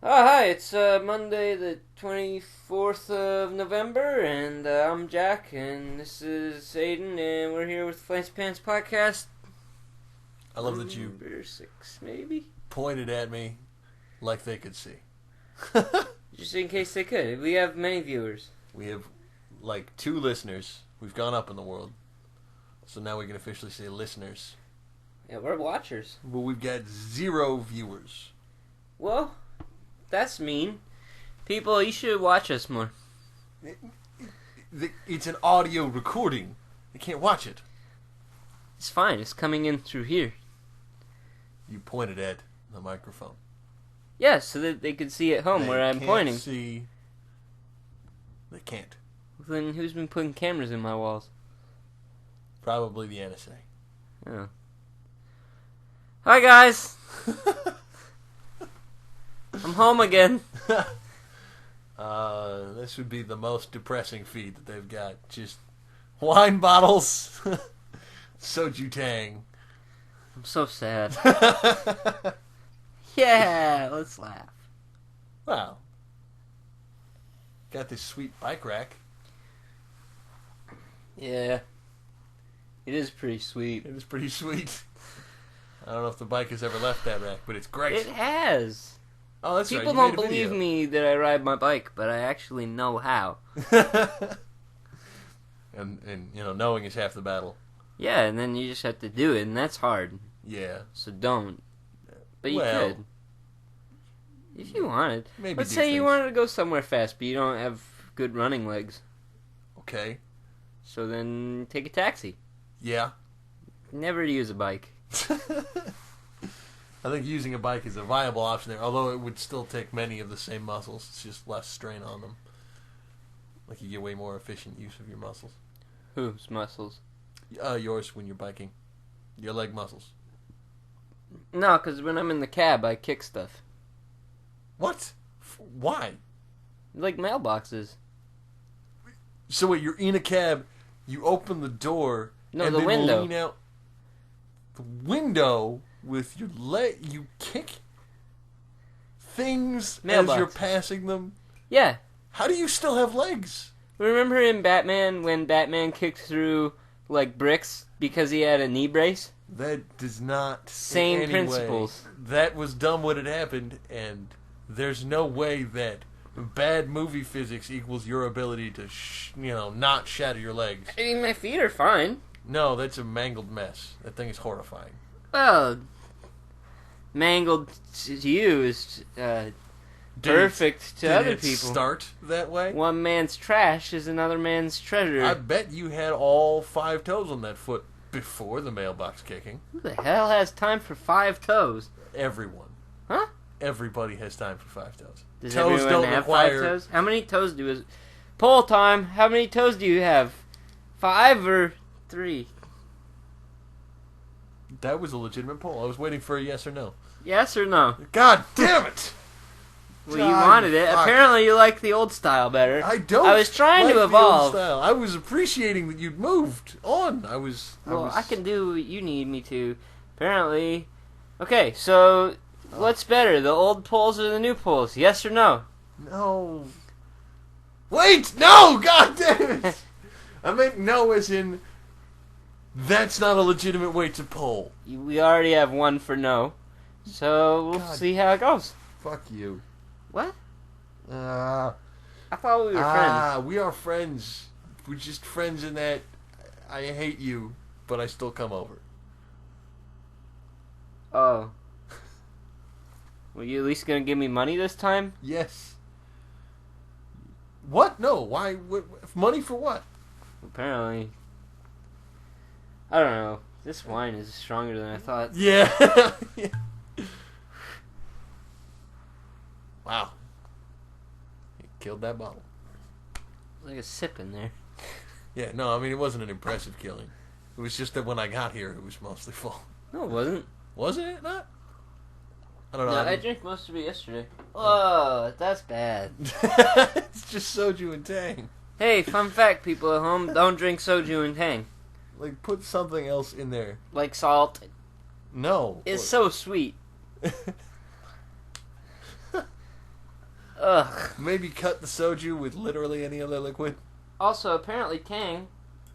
Hi, it's Monday the 24th of November, and I'm Jack, and this is Aiden, and we're here with Fancy Pants Podcast. I love that you Number 6, maybe? pointed at me like they could see. Just in case they could. We have many viewers. We have, like, 2 listeners. We've gone up in the world. So now we can officially say listeners. Yeah, we're watchers. But we've got 0 viewers. Well, that's mean. People, you should watch us more. It's an audio recording. You can't watch it. It's fine. It's coming in through here. You pointed at the microphone. Yeah, so that they could see at home where I'm pointing. See. They can't. Then who's been putting cameras in my walls? Probably the NSA. Oh. Hi, guys. I'm home again. This would be the most depressing feed that they've got. Just wine bottles, soju tang. I'm so sad. Yeah, let's laugh. Wow. Got this sweet bike rack. Yeah. It is pretty sweet. It is pretty sweet. I don't know if the bike has ever left that rack, but it's great. It has. Oh, that's People right. don't believe me that I ride my bike, but I actually know how. and you know, knowing is half the battle. Yeah, and then you just have to do it, and that's hard. Yeah. So don't. But you Well, could. If you wanted. Maybe Let's do say you things. wanted to go somewhere fast, but you don't have good running legs. Okay. So then take a taxi. Yeah. Never use a bike. I think using a bike is a viable option there, although it would still take many of the same muscles. It's just less strain on them. Like you get way more efficient use of your muscles. Whose muscles? Yours when you're biking. Your leg muscles. No, because when I'm in the cab, I kick stuff. What? Why? Like mailboxes. So wait, you're in a cab, you open the door, No, and the then window. lean out the window with your leg. You kick things as you're Mailboxes. passing them. Yeah. How do you still have legs? Remember in Batman when Batman kicked through, like, bricks because he had a knee brace? That does not. Same in any principles. Way, that was dumb when it happened, and there's no way that bad movie physics equals your ability to, not shatter your legs. I mean, my feet are fine. No, that's a mangled mess. That thing is horrifying. Well, mangled to you is perfect to other Did it people. start that way? One man's trash is another man's treasure. I bet you had all 5 toes on that foot before the mailbox kicking. Who the hell has time for 5 toes? Everyone. Huh? Everybody has time for 5 toes. Does Toes everyone don't have require 5 toes? How many toes do is poll time? How many toes do you have? 5 or 3? That was a legitimate poll. I was waiting for a yes or no. Yes or no? God damn it! Well, you God, wanted it. fuck. Apparently, you like the old style better. I don't. I was trying like to the old evolve. style. I was appreciating that you'd moved on. Well, I can do what you need me to. Apparently. Okay, so what's better, the old polls or the new polls? Yes or no? No. Wait! No! God damn it! I meant no as in that's not a legitimate way to poll. We already have one for no. So we'll God. see how it goes. Fuck you. What? Ah. I thought we were friends. We are friends. We're just friends in that I hate you, but I still come over. Oh. Were you at least gonna give me money this time? Yes. What? No. Why? Money for what? Apparently. I don't know. This wine is stronger than I thought. Yeah. Wow. You killed that bottle. Like a sip in there. Yeah, no, I mean, it wasn't an impressive killing. It was just that when I got here, it was mostly full. No, it wasn't. Wasn't it not? I don't know. No, I drank most of it yesterday. Oh, that's bad. It's just soju and tang. Hey, fun fact, people at home, don't drink soju and tang. Like, put something else in there. Like salt. No. It's so sweet. Ugh. Maybe cut the soju with literally any other liquid. Also, apparently Tang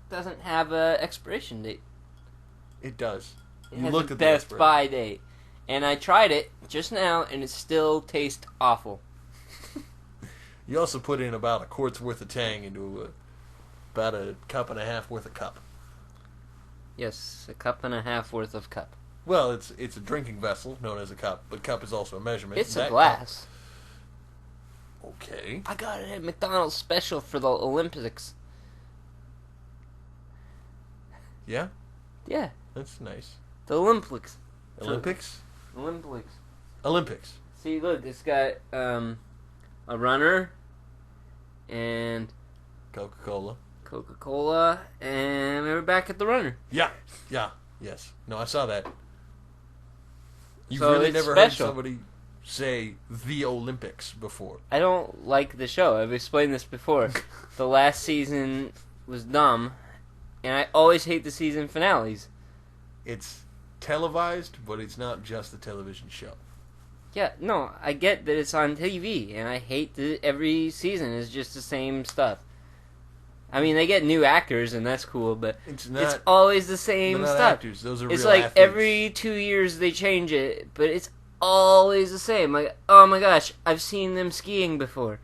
doesn't have a expiration date. It does. It You has looked a at the best expiration. by date. And I tried it just now, and it still tastes awful. You also put in about a quart's worth of Tang into about a cup and a half worth of cup. Yes, a cup and a half worth of cup. Well, it's a drinking vessel known as a cup, but cup is also a measurement. It's a That glass. cup- Okay. I got it at McDonald's special for the Olympics. Yeah, Yeah, that's nice. the Olympics. Olympics? Olympics. Olympics. See, look, it's got a runner and Coca-Cola. Coca-Cola, and we're back at the runner. Yeah, yes. No, I saw that. You've So really it's never special. heard somebody say the Olympics before. I don't like the show. I've explained this before. The last season was dumb, and I always hate the season finales. It's televised, but it's not just a television show. Yeah, no, I get that it's on TV, and I hate that every season is just the same stuff. I mean, they get new actors, and that's cool, but It's always the they're same not stuff. actors. Those are It's real like athletes. every 2 years they change it, but it's always the same. Like, oh my gosh, I've seen them skiing before.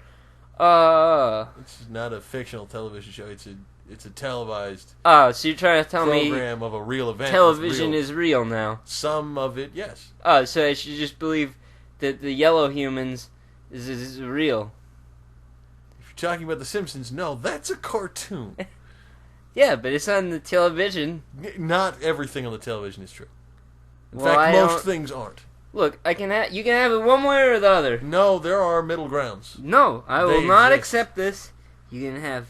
It's not a fictional television show. It's a televised Oh, so you're trying to tell me program of a real event. television It's real. is real now? Some of it, yes. Oh, so I should just believe that the yellow humans is real. If you're talking about The Simpsons, no, that's a cartoon. Yeah, but it's on the television. Not everything on the television is true. In Well, I fact, most don't- things aren't. Look, you can have it one way or the other. No, there are middle grounds. No, I will They not exist. accept this. You can have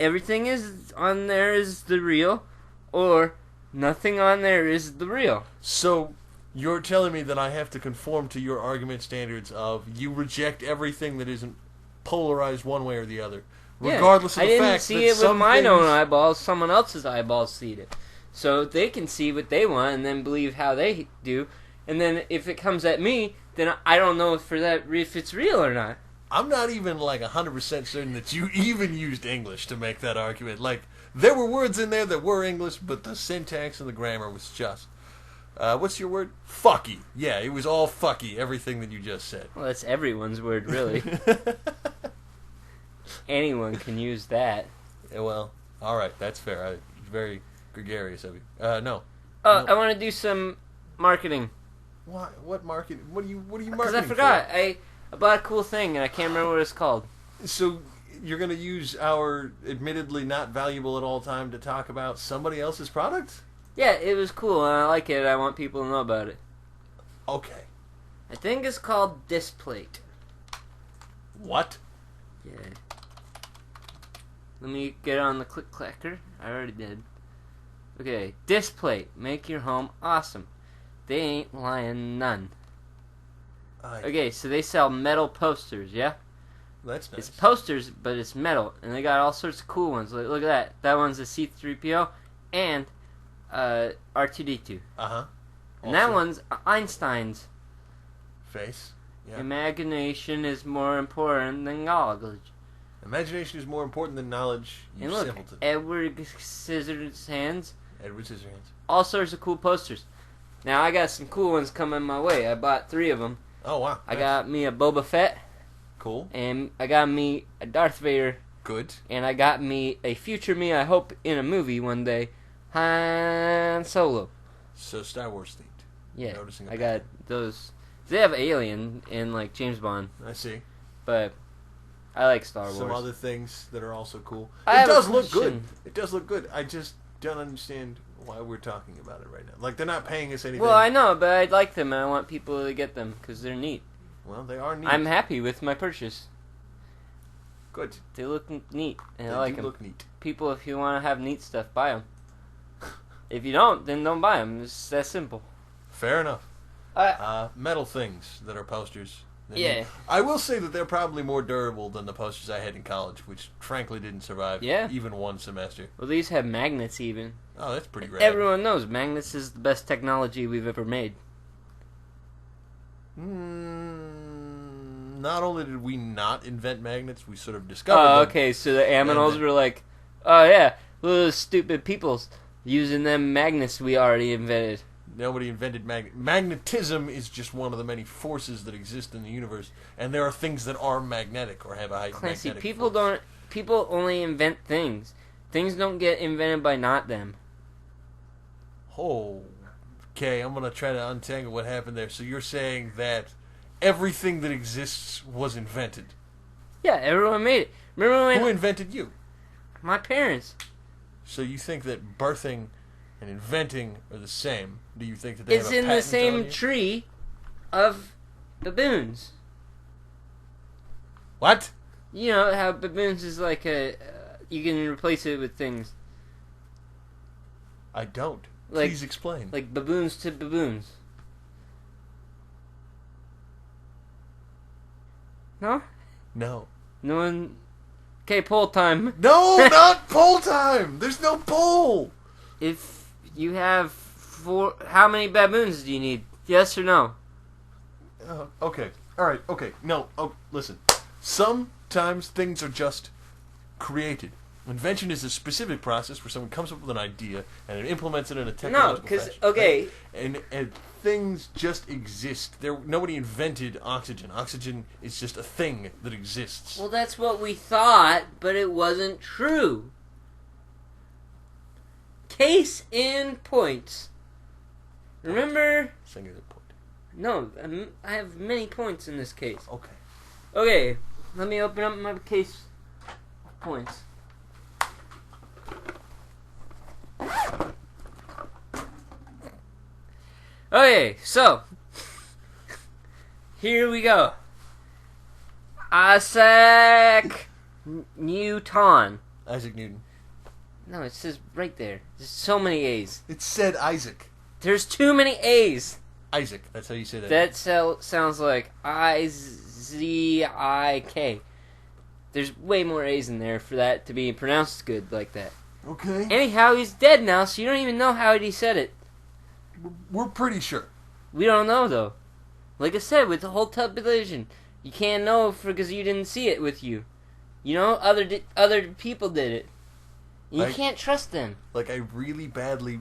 everything is on there is the real, or nothing on there is the real. So, you're telling me that I have to conform to your argument standards of you reject everything that isn't polarized one way or the other, Yeah, regardless of I the didn't fact see that it with some my things... own eyeballs. Someone else's eyeballs see it, so they can see what they want and then believe how they do. And then if it comes at me, then I don't know if it's real or not. I'm not even like 100% certain that you even used English to make that argument. Like, there were words in there that were English, but the syntax and the grammar was just... what's your word? Fucky. Yeah, it was all fucky, everything that you just said. Well, that's everyone's word, really. Anyone can use that. Yeah, well, alright, that's fair. Very gregarious of you. No. Oh, No. I want to do some marketing. What market? What are you marketing Because I forgot. I bought a cool thing, and I can't remember what it's called. for? So, you're going to use our admittedly not valuable at all time to talk about somebody else's product? Yeah, it was cool, and I like it. I want people to know about it. Okay. I think it's called Displate. What? Yeah. Let me get on the click clacker. I already did. Okay, Displate. Make your home awesome. They ain't lying none. Okay, so they sell metal posters, yeah? That's nice. It's posters, but it's metal, and they got all sorts of cool ones. Look at that. That one's a C-3PO and R2-D2. Uh-huh. And that Also- one's Einstein's. Face. Yeah. Imagination is more important than knowledge. Imagination is more important than knowledge, you And look, simpleton. Edward Scissorhands. Edward Scissorhands. All sorts of cool posters. Now, I got some cool ones coming my way. I bought 3 of them. Oh, wow. I got me a Boba Fett, Cool. and I got me a Darth Vader, Good. and I got me a future me, I hope, in a movie one day, Han Solo. So, Star Wars themed. Yeah, Noticing a I got those. They have Alien and, like, James Bond, I see. but I like Star Wars. Some other things that are also cool. I It have a does look good. question. It does look good. I just don't understand why we're talking about it right now. Like, they're not paying us anything. Well, I know, but I like them, and I want people to get them, because they're neat. Well, they are neat. I'm happy with my purchase. Good. They look neat, and They I like do them. look neat. People, if you want to have neat stuff, buy them. If you don't, then don't buy them. It's that simple. Fair enough. I Metal things that are posters. They're Yeah. neat. I will say that they're probably more durable than the posters I had in college, which frankly didn't survive Yeah. even one semester. well, these have magnets even. Oh, that's pretty rad. Everyone knows magnets is the best technology we've ever made. not only did we not invent magnets, we sort of discovered them. Okay, so the aminals were like, oh yeah, those stupid peoples using them magnets we already invented. Nobody invented magnetism is just one of the many forces that exist in the universe, and there are things that are magnetic or have a high Clancy, magnetic people force. people only invent things. Things don't get invented by not them. Oh, okay, I'm going to try to untangle what happened there. So you're saying that everything that exists was invented. Yeah, everyone made it. Remember when... Who invented you? My parents. So you think that birthing and inventing are the same? Do you think that they It's have a in the patent same on you? tree of baboons. What? You know how baboons is like a... you can replace it with things. I don't. Like, Please explain. Like baboons to baboons. No? No. No one... Okay, poll time. No, not poll time! There's no poll! If you have 4... How many baboons do you need? Yes or no? Okay. Alright, okay. No, listen. Sometimes things are just created. Invention is a specific process where someone comes up with an idea and it implements it in a technological fashion. Okay. Right? And things just exist. Nobody invented oxygen. Oxygen is just a thing that exists. Well, that's what we thought, but it wasn't true. Case in point. Remember? Singular point. No, I have many points in this case. Okay. Okay, let me open up my case of points. Okay, so here we go. Isaac Newton. Isaac Newton. No, it says right there. There's so many A's. It said Isaac. There's too many A's. Isaac. That's how you say that. That sounds like I-Z-I-K. There's way more A's in there for that to be pronounced good like that. Okay. Anyhow, he's dead now, so you don't even know how he said it. We're pretty sure. We don't know, though. Like I said, with the whole television, you can't know because you didn't see it with you. You know, other people did it. You can't trust them. Like, I really badly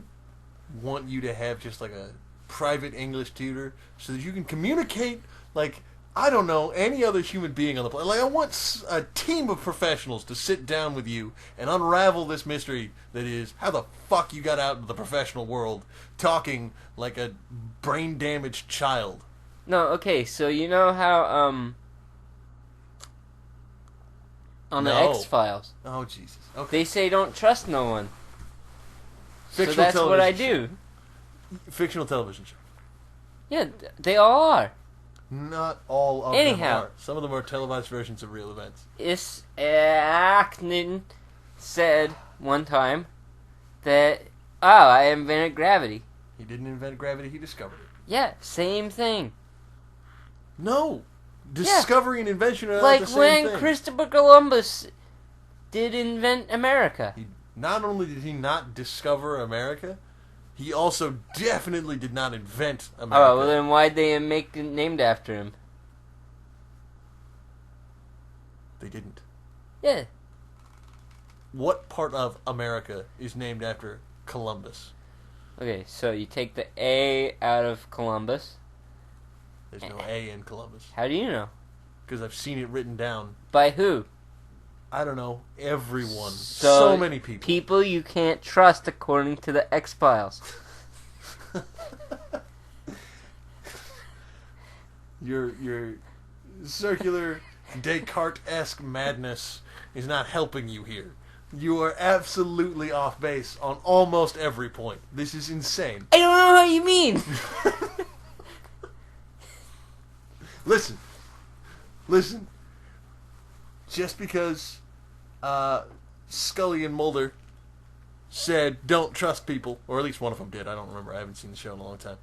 want you to have just like a private English tutor so that you can communicate like, I don't know, any other human being on the planet. Like, I want a team of professionals to sit down with you and unravel this mystery that is how the fuck you got out into the professional world talking like a brain-damaged child. No, okay, so you know how, on the X-Files, Oh, Jesus. Okay. they say don't trust no one. Fictional So that's what I television do. Fictional television show. Yeah, they all are. Not all of them are. Some of them are televised versions of real events. Isaac Newton said one time that, I invented gravity. He didn't invent gravity, he discovered it. Yeah, same thing. No. Discovery and invention are not Like the same when thing. Christopher Columbus did invent America. Not only did he not discover America, he also definitely did not invent America. Oh, well then why'd they make it named after him? They didn't. Yeah. What part of America is named after Columbus? Okay, so you take the A out of Columbus. There's no A in Columbus. How do you know? Because I've seen it written down. By who? I don't know. Everyone. So many people. People you can't trust according to the X-Files. Your circular Descartes-esque madness is not helping you here. You are absolutely off base on almost every point. This is insane. I don't know how you mean. Listen. Just because Scully and Mulder said don't trust people, or at least one of them did, I don't remember, I haven't seen the show in a long time,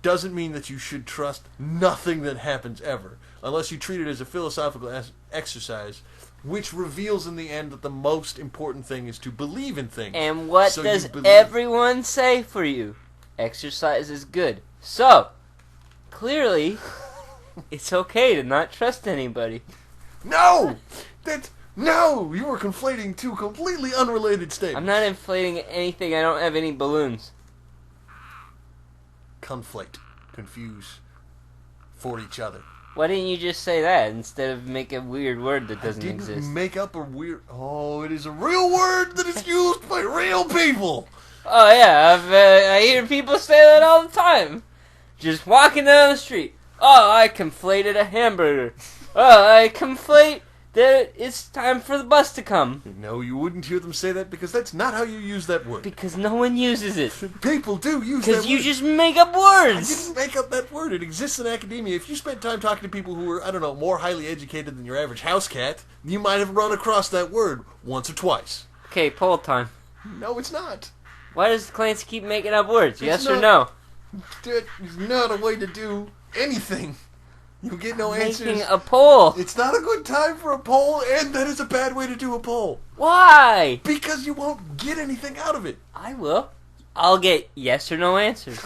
doesn't mean that you should trust nothing that happens ever, unless you treat it as a philosophical exercise, which reveals in the end that the most important thing is to believe in things. And what does everyone say for you? Exercise is good. So, clearly, It's okay to not trust anybody. No! No! You are conflating two completely unrelated statements. I'm not inflating anything. I don't have any balloons. Conflate. Confuse. For each other. Why didn't you just say that instead of make a weird word that doesn't exist? Make up a weird... Oh, it is a real word that is used by real people! Oh yeah, I hear people say that all the time. Just walking down the street. Oh, I conflated a hamburger. Oh, I conflate that it's time for the bus to come. No, you wouldn't hear them say that because that's not how you use that word. Because no one uses it. People do use that word. Because you just make up words. I didn't make up that word. It exists in academia. If you spent time talking to people who are, I don't know, more highly educated than your average house cat, you might have run across that word once or twice. Okay, poll time. No, it's not. Why does Clancy keep making up words? Yes or no? It's not a way to do anything. You get no answers. Making a poll. It's not a good time for a poll, and that is a bad way to do a poll. Why? Because you won't get anything out of it. I will. I'll get yes or no answers.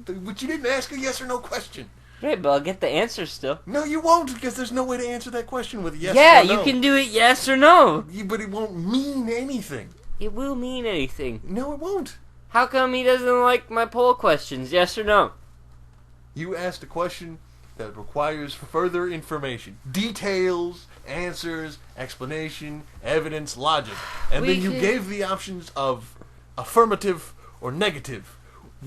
But you didn't ask a yes or no question. Right, but I'll get the answer still. No, you won't, because there's no way to answer that question with a yes or no. Yeah, you can do it yes or no. But it won't mean anything. It will mean anything. No, it won't. How come he doesn't like my poll questions, yes or no? You asked a question that requires further information. Details, answers, explanation, evidence, logic. And then you gave the options of affirmative or negative,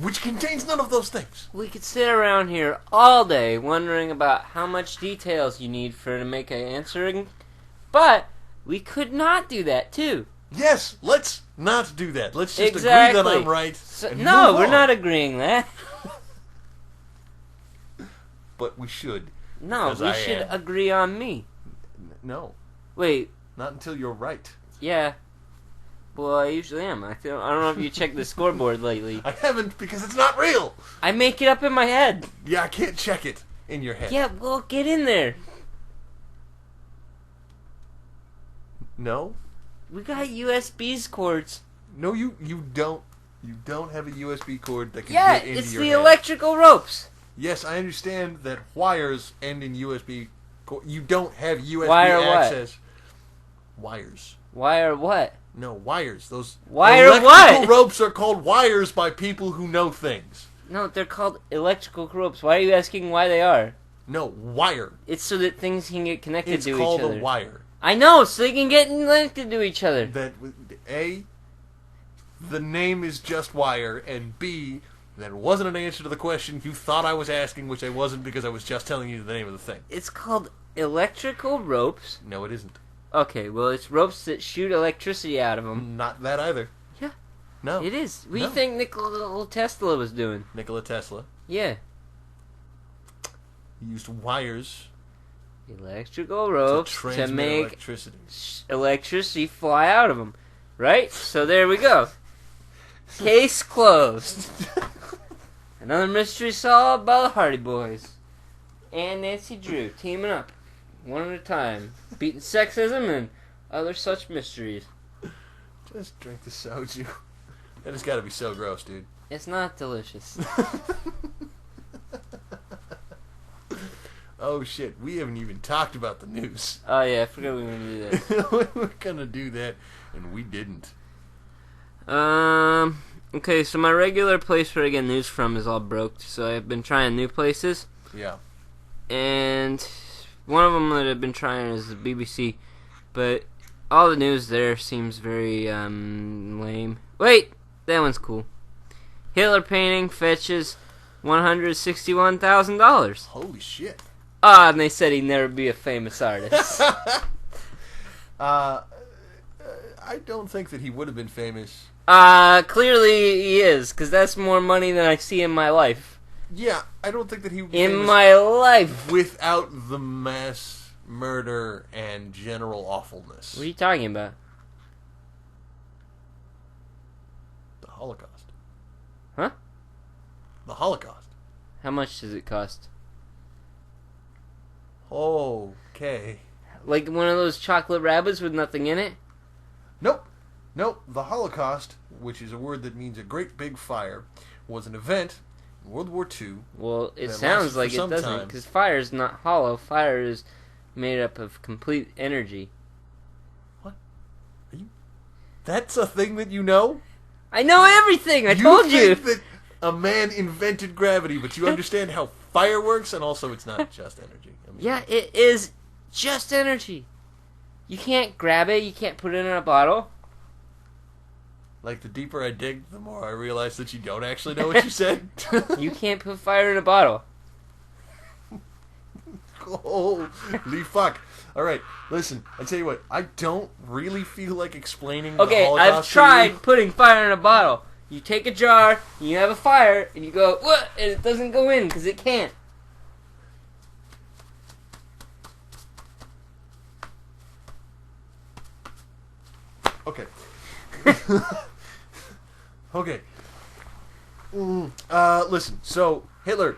which contains none of those things. We could sit around here all day wondering about how much details you need to make an answering, but we could not do that too. Yes, let's not do that. Let's just agree that I'm right. No, we're not agreeing that. But we should. No, we should agree on me. No. Wait. Not until you're right. Yeah. Well, I usually am. I don't know if you checked the scoreboard lately. I haven't, because it's not real. I make it up in my head. Yeah, I can't check it in your head. Yeah, well, get in there. No. We got USB cords. No, you don't. You don't have a USB cord that can get into your head. Yeah, it's the electrical ropes. Yes, I understand that wires end in USB. You don't have USB Wire access. What? Wires. Wire what? No, wires. Those wire electrical what? ropes are called wires by people who know things. No, they're called electrical ropes. Why are you asking why they are? No, wire. It's so that things can get connected to each other. It's called a wire. I know, so they can get connected to each other. That A, the name is just wire, and B, that wasn't an answer to the question you thought I was asking, which I wasn't because I was just telling you the name of the thing. It's called electrical ropes. No, it isn't. Okay, well, it's ropes that shoot electricity out of them. Not that either. Yeah. No. It is. What do you think Nikola Tesla was doing? Nikola Tesla. Yeah. He used wires. Electrical ropes to make electricity fly out of them. Right? So there we go. Case closed. Another mystery solved by the Hardy Boys. And Nancy Drew teaming up. One at a time. Beating sexism and other such mysteries. Just drink the soju. That has got to be so gross, dude. It's not delicious. Oh shit, we haven't even talked about the news. Oh yeah, I forgot we were going to do that. We were going to do that, and we didn't. Okay, so my regular place where I get news from is all broke, so I've been trying new places. Yeah. And one of them that I've been trying is the BBC, but all the news there seems very, lame. Wait! That one's cool. Hitler painting fetches $161,000. Holy shit. Ah, and they said he'd never be a famous artist. I don't think that he would have been famous. Clearly he is, because that's more money than I see in my life. Yeah, I don't think that he would be in famous my life. without the mass murder and general awfulness. What are you talking about? The Holocaust. Huh? The Holocaust. How much does it cost? Okay. Like one of those chocolate rabbits with nothing in it? Nope. The Holocaust, which is a word that means a great big fire, was an event World War II. Well, it that sounds lasted like for it some doesn't, time. because fire is not hollow. Fire is made up of complete energy. That's a thing that you know? I know everything! I told you! You think that a man invented gravity, but you understand how fire works, and also it's not just energy. Yeah, it is just energy. You can't grab it, you can't put it in a bottle. Like, the deeper I dig, the more I realize that you don't actually know what you said. You can't put fire in a bottle. Holy fuck. Alright, listen, I tell you what, I don't really feel like explaining the Okay, Holocaust I've to tried you. putting fire in a bottle. You take a jar, you have a fire, and you go, what? And it doesn't go in, because it can't. Okay. Okay. Listen, so, Hitler,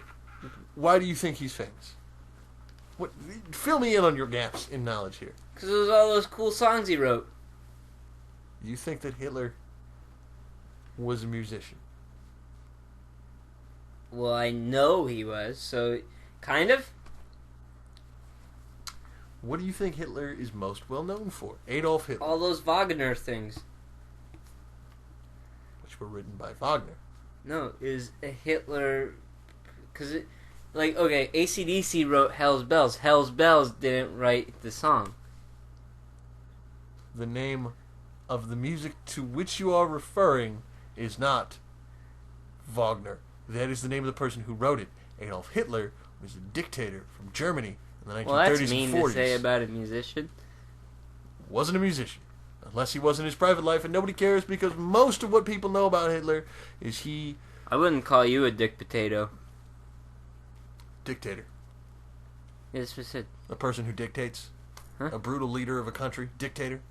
why do you think he's famous? What? Fill me in on your gaps in knowledge here. Because it was all those cool songs he wrote. You think that Hitler was a musician? Well, I know he was, so kind of. What do you think Hitler is most well known for? Adolf Hitler. All those Wagner things. Which were written by Wagner. No, is a Hitler... Because it... Like, okay, AC/DC wrote Hell's Bells. Hell's Bells didn't write the song. The name of the music to which you are referring is not Wagner. That is the name of the person who wrote it. Adolf Hitler was a dictator from Germany in the 1930s Well, that's and mean 40s. to say about a musician. Wasn't a musician. Unless he was in his private life, and nobody cares because most of what people know about Hitler is he... I wouldn't call you a dick potato. Dictator. Yes, we said. A person who dictates. Huh? A brutal leader of a country. Dictator.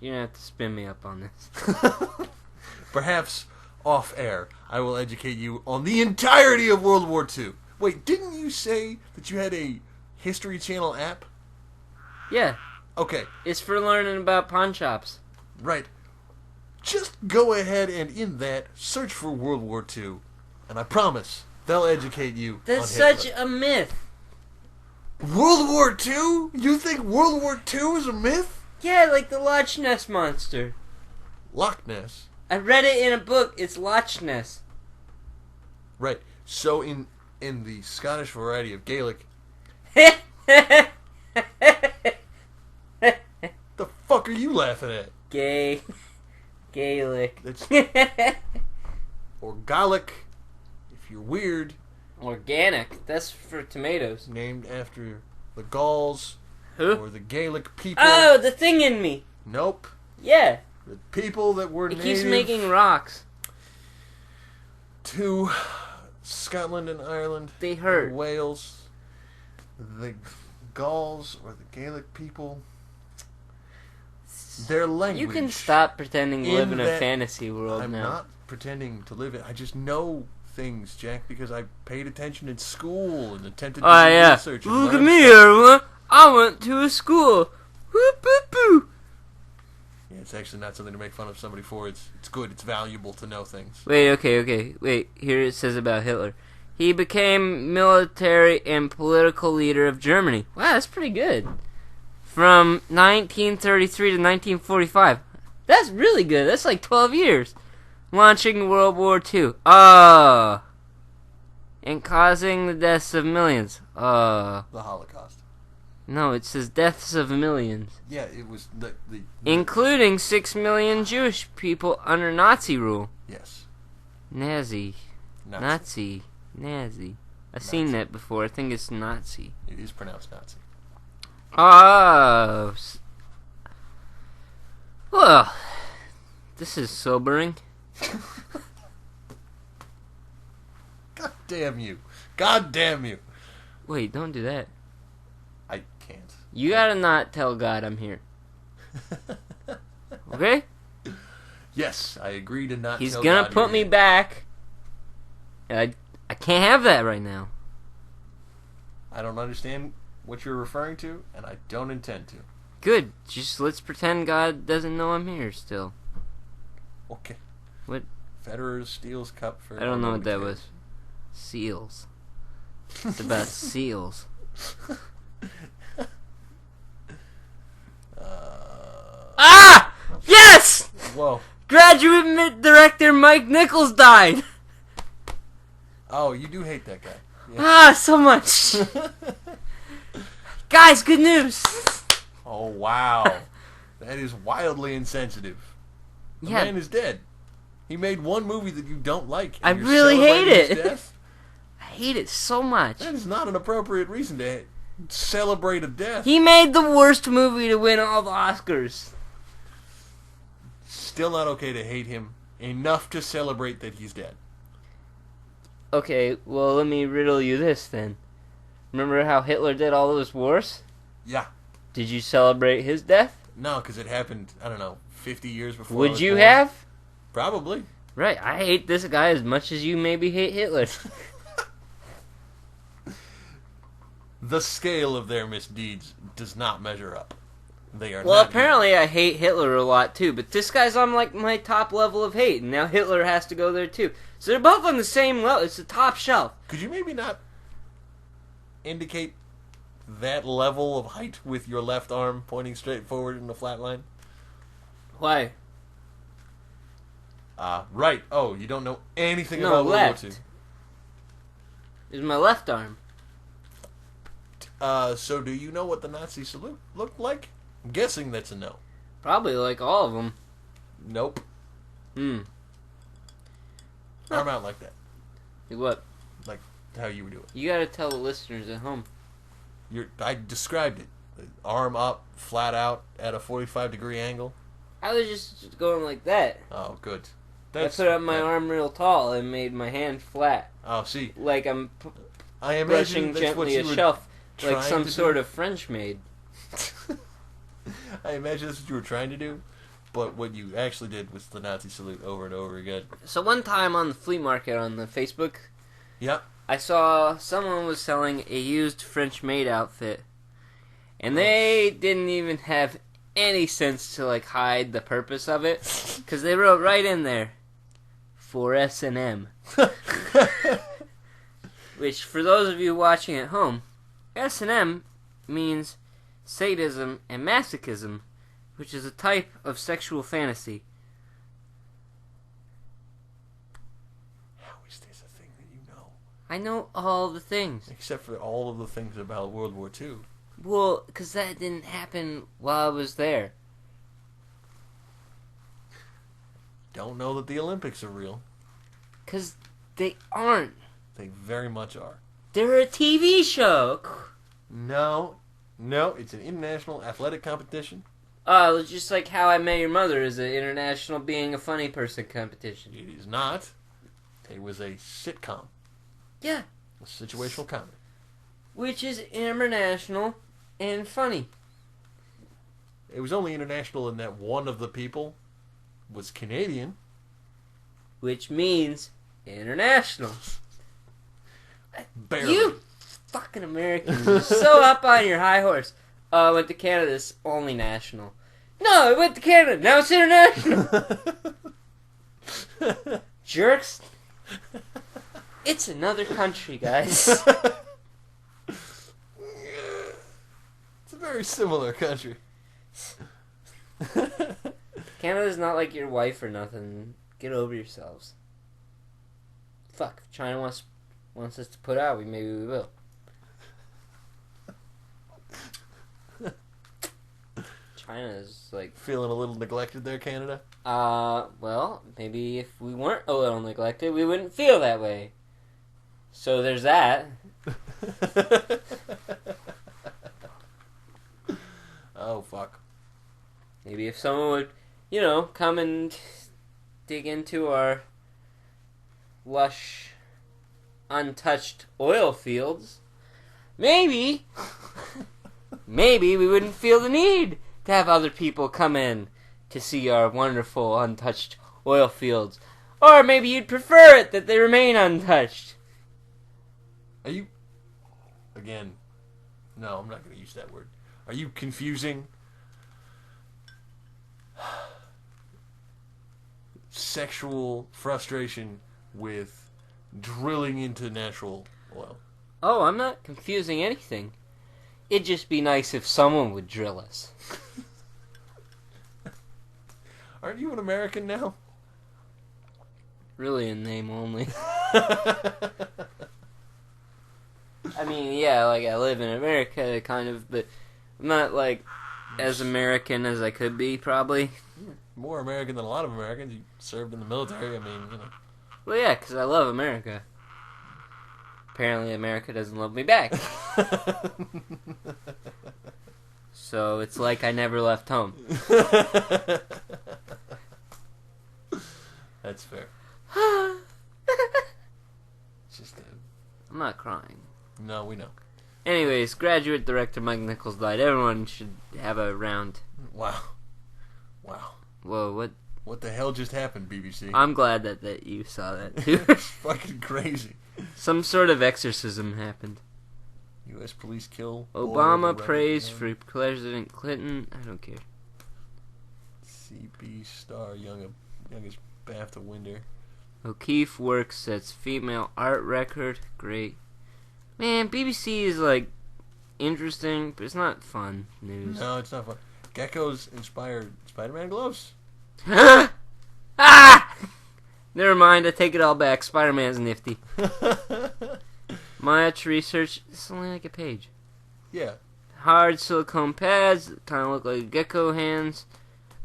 You're gonna have to spin me up on this. Perhaps off air, I will educate you on the entirety of World War II. Wait, didn't you say that you had a History Channel app? Yeah, Okay, it's for learning about pawn shops. right. Just go ahead and in that, search for World War II, and I promise they'll educate you That's on Hitler. such a myth. World War II? You think World War II is a myth? Yeah, like the Loch Ness monster. Loch Ness. I read it in a book. It's Loch Ness. Right. So in the Scottish variety of Gaelic, the fuck are you laughing at? Gaelic. It's or Gaelic, if you're weird, Organic. That's for tomatoes. named after the Gauls Who? or the Gaelic people. Oh, the thing in me. Nope. Yeah. The people that were It native keeps making rocks. to Scotland and Ireland, They hurt. and Wales, the Gauls or the Gaelic people, their language. You can stop pretending to live in a that- fantasy world I'm now. not pretending to live it. I just know things, Jack, because I paid attention in school and attempted to Oh do yeah. research. and Look at learn me, stuff. everyone. I went to a school. Whoop, boop, boo. Yeah, it's actually not something to make fun of somebody for. It's good. It's valuable to know things. Wait, okay. Wait, here it says about Hitler. He became military and political leader of Germany. Wow, that's pretty good. From 1933 to 1945. That's really good. That's like 12 years. Launching World War II. And causing the deaths of millions. The Holocaust. No, it says deaths of millions. Yeah, it was the Including 6 million Jewish people under Nazi rule. yes. Nazi. Nazi. I've seen that before. I think it's Nazi. It is pronounced Nazi. Oh. Well, this is sobering. God damn you. God damn you. Wait, don't do that. I can't. You gotta not tell God I'm here. Okay? Yes, I agree to not He's tell gonna God put you're me here. back. And I can't have that right now. I don't understand what you're referring to, and I don't intend to. Good. Just let's pretend God doesn't know I'm here still. Okay. What? Federer steals cup for... I don't know what that was. Seals. It's about seals. Ah! Yes! Whoa. Graduate director Mike Nichols died. Oh, you do hate that guy. Yeah. Ah, so much. Guys, good news. Oh, wow. That is wildly insensitive. The man is dead. He made one movie that you don't like. I really hate it. His death? I hate it so much. That is not an appropriate reason to celebrate a death. He made the worst movie to win all the Oscars. Still not okay to hate him enough to celebrate that he's dead. Okay, well, let me riddle you this then. Remember how Hitler did all those wars? Yeah. Did you celebrate his death? No, because it happened, I don't know, 50 years before. Would you have? Probably. Right, I hate this guy as much as you maybe hate Hitler. The scale of their misdeeds does not measure up. They are well, not apparently I hate Hitler a lot too, but this guy's on like my top level of hate, and now Hitler has to go there too. So they're both on the same level. It's the top shelf. Could you maybe not indicate that level of height with your left arm pointing straight forward in a flat line? Why? Right. Oh, you don't know anything No, about left. World It's my left arm. War II. So do you know what the Nazi salute looked like? I'm guessing that's a no. Probably like all of them. Nope. Hmm. Arm out like that. Like what? Like how you would do it. You gotta tell the listeners at home. I described it. Arm up, flat out, at a 45-degree angle. I was just going like that. Oh, good. I put up my arm real tall and made my hand flat. Oh, see. Like I'm I brushing imagine that's what gently you a were shelf. Like trying some to sort do. of French maid. I imagine that's what you were trying to do, but what you actually did was the Nazi salute over and over again. So one time on the flea market on the Facebook, Yep. I saw someone was selling a used French maid outfit, and they didn't even have any sense to like hide the purpose of it, because they wrote right in there, for S&M. Which, for those of you watching at home, S&M means sadism and masochism, which is a type of sexual fantasy. How is this a thing that you know? I know all the things. Except for all of the things about World War II. Well, because that didn't happen while I was there. Don't know that the Olympics are real. Because they aren't. They very much are. They're a TV show. No, it's an international athletic competition. It's just like How I Met Your Mother is an international being a funny person competition. It is not. It was a sitcom. Yeah. A situational comedy. Which is international and funny. It was only international in that one of the people was Canadian. Which means international. Barely. You fucking Americans are so up on your high horse. I went to Canada, it's only national. No, I went to Canada, now it's international. Jerks. It's another country, guys. It's a very similar country. Canada's not like your wife or nothing. Get over yourselves. Fuck, if China wants us to put out, maybe we will. China is like... Feeling a little neglected there, Canada? Well, maybe if we weren't a little neglected, we wouldn't feel that way. So there's that. Oh, fuck. Maybe if someone would, come and dig into our lush, untouched oil fields, maybe we wouldn't feel the need to have other people come in to see our wonderful, untouched oil fields. Or maybe you'd prefer it that they remain untouched. Are you... Again, no, I'm not going to use that word. Are you confusing sexual frustration with drilling into natural oil. Oh, I'm not confusing anything. It'd just be nice if someone would drill us. Aren't you an American now? Really in name only. I mean, yeah, like, I live in America, kind of, but I'm not, like, as American as I could be, probably. More American than a lot of Americans. You served in the military, I mean, you know. Well, yeah, because I love America. Apparently, America doesn't love me back. So, it's like I never left home. That's fair. Just I'm not crying. No, we know. Anyways, graduate director Mike Nichols died. Everyone should have a round. Wow. Whoa, what? What the hell just happened, BBC? I'm glad that you saw that, too. It's fucking crazy. Some sort of exorcism happened. U.S. police kill Obama praised for President Clinton. I don't care. CB star youngest BAFTA winner. O'Keefe work sets female art record. Great. Man, BBC is, like, interesting, but it's not fun news. No, it's not fun. Geckos inspired Spider-Man gloves. Ah! Never mind, I take it all back. Spider-Man's nifty. Much research. It's only like a page. Yeah. Hard silicone pads. Kind of look like gecko hands.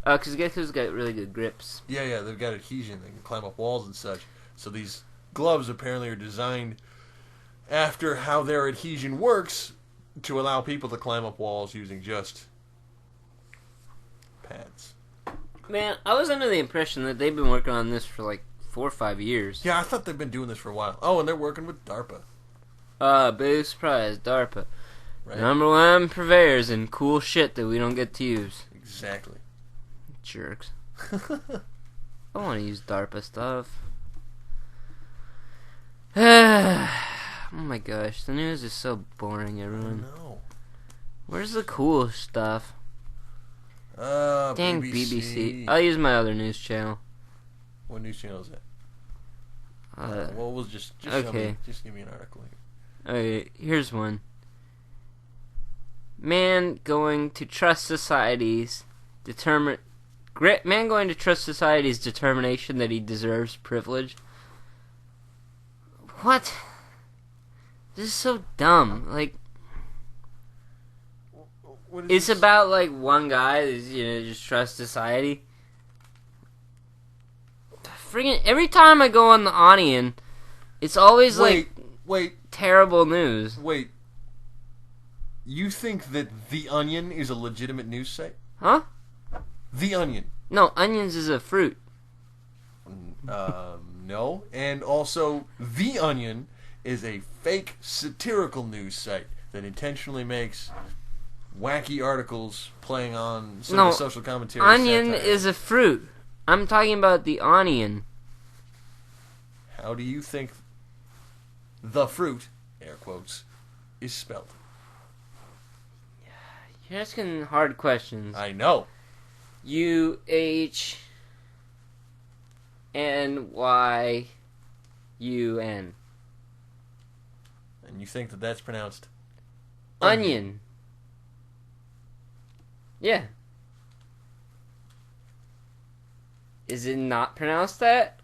Because geckos got really good grips. Yeah, they've got adhesion. They can climb up walls and such. So these gloves apparently are designed after how their adhesion works to allow people to climb up walls using just pads. Man, I was under the impression that they've been working on this for like 4 or 5 years. Yeah, I thought they've been doing this for a while. Oh, and they're working with DARPA. Big surprise, DARPA. Right. Number one purveyors in cool shit that we don't get to use. Exactly. Jerks. I want to use DARPA stuff. Oh my gosh, the news is so boring, everyone. I know. Where's the cool stuff? Dang BBC. I'll use my other news channel. What news channel is that? Well, we'll just okay. Just give me an article here. Okay, here's one. Man going to trust society's determination that he deserves privilege. What? This is so dumb. Like, it's about like one guy who's, just trust society. Friggin' every time I go on the Onion, it's always terrible news. Wait. You think that The Onion is a legitimate news site? Huh? The Onion. No, onions is a fruit. No. And also, The Onion is a fake satirical news site that intentionally makes wacky articles playing on some of the social commentary. Onion satire. is a fruit. I'm talking about the onion. How do you think the fruit, air quotes, is spelled? You're asking hard questions. I know. UHNYUN. And you think that that's pronounced onion. Yeah. Is it not pronounced that?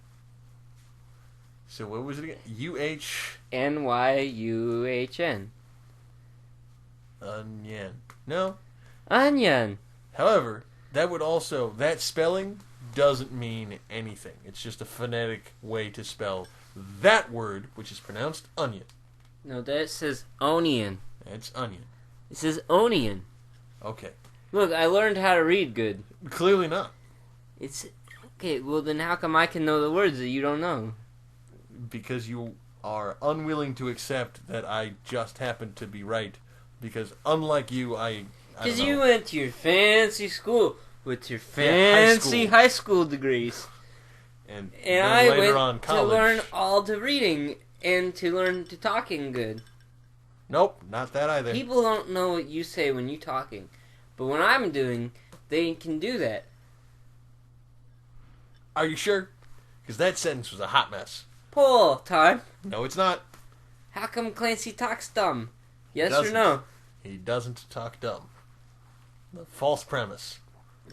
So what was it again? UH... NYUHN. Onion. No. Onion. However, that spelling doesn't mean anything. It's just a phonetic way to spell that word, which is pronounced onion. No, that says onion. It's onion. It says onion. Okay. Look, I learned how to read good. Clearly not. It's... Okay, well then how come I can know the words that you don't know? Because you are unwilling to accept that I just happen to be right. Because unlike you, Because you went to your fancy school with your fancy high school degrees. And I later went on college. to learn all the reading and to learn to talking good. Nope, not that either. People don't know what you say when you're talking. But when I'm doing, they can do that. Are you sure? Because that sentence was a hot mess. Poll time. No, it's not. How come Clancy talks dumb? Yes or Doesn't. no? He doesn't talk dumb. The false premise.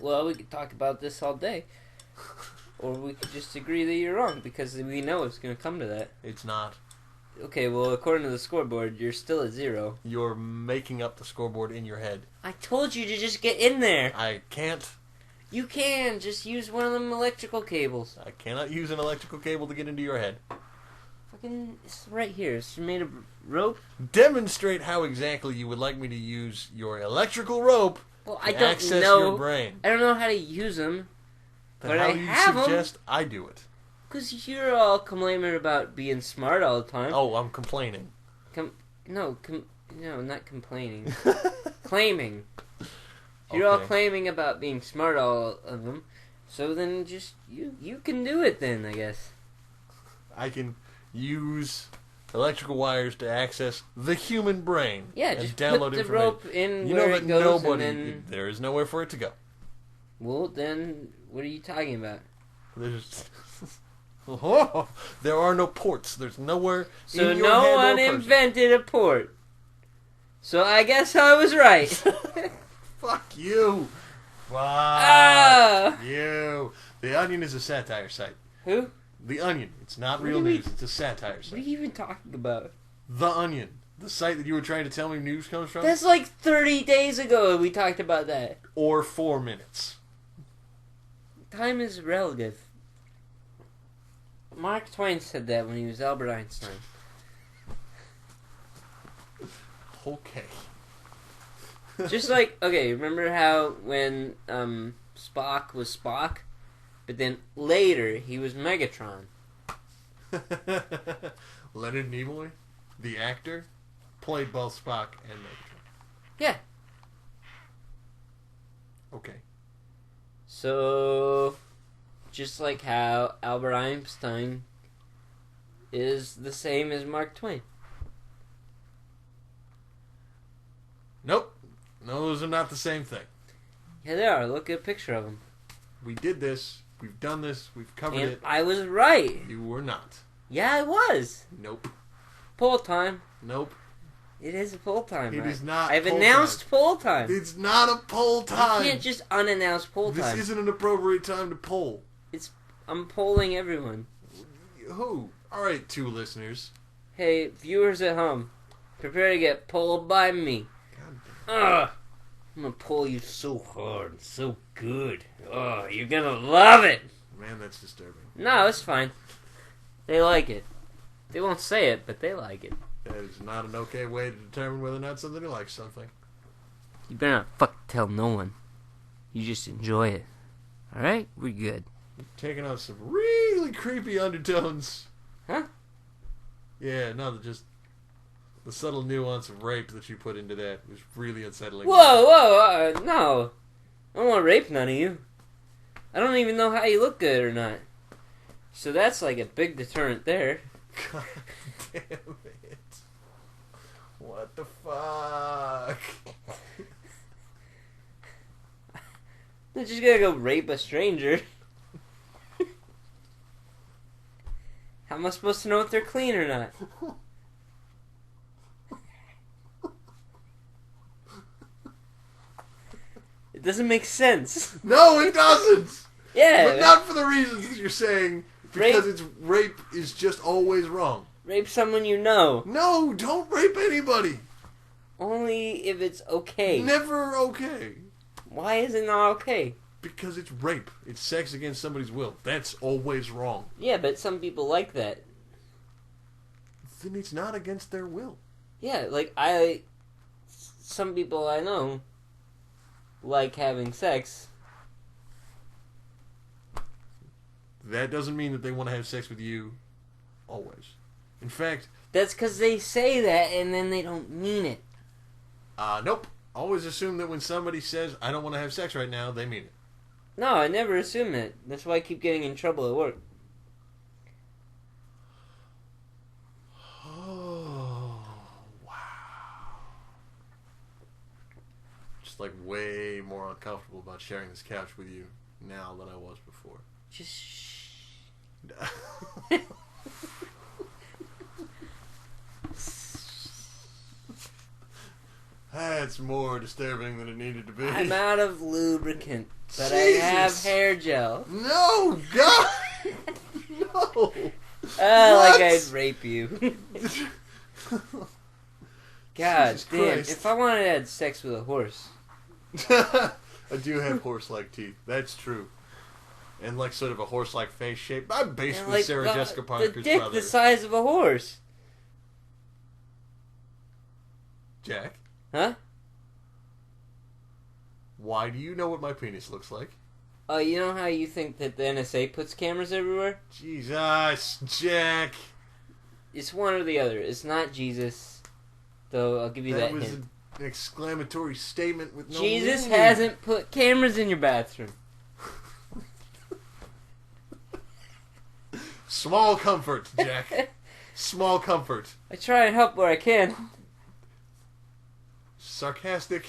Well, we could talk about this all day. Or we could just agree that you're wrong, because we know it's going to come to that. It's not. Okay, well, according to the scoreboard, you're still at 0. You're making up the scoreboard in your head. I told you to just get in there. I can't. You can. Just use one of them electrical cables. I cannot use an electrical cable to get into your head. Fucking, it's right here. It's made of rope. Demonstrate how exactly you would like me to use your electrical rope Well, to I don't access know. your brain. I don't know how to use them. Then But how I do you have 'em. suggest I do it? Because you're all complaining about being smart all the time. Oh, I'm complaining. No, not complaining. Claiming. You're all Okay. claiming about being smart, all of them. So then just, you can do it then, I guess. I can use electrical wires to access the human brain. Yeah, and just download put the information. rope in You where know that it goes nobody, and then... there is nowhere for it to go. Well, then, what are you talking about? There's, oh, there are no ports. There's nowhere. So in your no hand or one person. invented a port. So I guess I was right. Fuck you. Fuck Ah! you. The Onion is a satire site. Who? The Onion. It's not What real do you news. It's a satire What are site. you even talking about? The Onion. The site that you were trying to tell me news comes from? That's like 30 days ago we talked about that. Or 4 minutes. Time is relative. Mark Twain said that when he was Albert Einstein. Okay. Just like, okay, remember how when Spock was Spock? But then later he was Megatron. Leonard Nimoy, the actor, played both Spock and Megatron. Yeah. Okay. So, just like how Albert Einstein is the same as Mark Twain. Nope. No, those are not the same thing. Yeah, they are. Look at a picture of them. We did this. We've done this. We've covered And it. I was right. You were not. Yeah, I was. Nope. Poll time. Nope. It is a poll time, It right? is not I've poll announced poll time. It's not a poll time. You can't just unannounce poll This time. isn't an appropriate time to poll. I'm polling everyone. Who? All right, 2 listeners. Hey, viewers at home, prepare to get polled by me. God Ugh! I'm gonna pull you so hard and so good. Oh, you're gonna love it! damn. Man, that's disturbing. No, it's fine. They like it. They won't say it, but they like it. That is not an okay way to determine whether or not somebody likes something. You better not fucking tell no one. You just enjoy it. Alright? We're good. Taking on some really creepy undertones. Huh? Yeah, no, just the subtle nuance of rape that you put into that was really unsettling. Whoa, no. I don't want to rape none of you. I don't even know how you look good or not. So that's like a big deterrent there. God damn it. What the fuck? I'm just gonna go rape a stranger. How am I supposed to know if they're clean or not? It doesn't make sense. No, it doesn't! Yeah. But not for the reasons that you're saying, because Rape- it's rape is just always wrong. Rape someone you know. No, don't rape anybody! Only if it's okay. Never okay. Why is it not okay? Because it's rape. It's sex against somebody's will. That's always wrong. Yeah, but some people like that. Then it's not against their will. Yeah, like some people I know like having sex. That doesn't mean that they want to have sex with you always. In fact, That's because they say that and then they don't mean it. nope. Always assume that when somebody says, I don't want to have sex right now, they mean it. No, I never assume it. That's why I keep getting in trouble at work. Oh, wow. Just like way more uncomfortable about sharing this couch with you now than I was before. Just shh. That's more disturbing than it needed to be. I'm out of lubricant, but Jesus. I have hair gel. No, God! No! Oh, like I'd rape you. God Jesus damn, Christ. if I wanted to have sex with a horse. I do have horse-like teeth. That's true. And like sort of a horse-like face shape. I'm basically Like, Sarah Jessica the Parker's dick brother. the size of a horse. Jack, Huh? why do you know what my penis looks like? Oh, you know how you think that the NSA puts cameras everywhere? Jesus, Jack. It's one or the other. It's not Jesus. Though, I'll give you that was hint. an exclamatory statement with no Jesus meaning. hasn't put cameras in your bathroom. Small comfort, Jack. Small comfort. I try and help where I can. Sarcastic.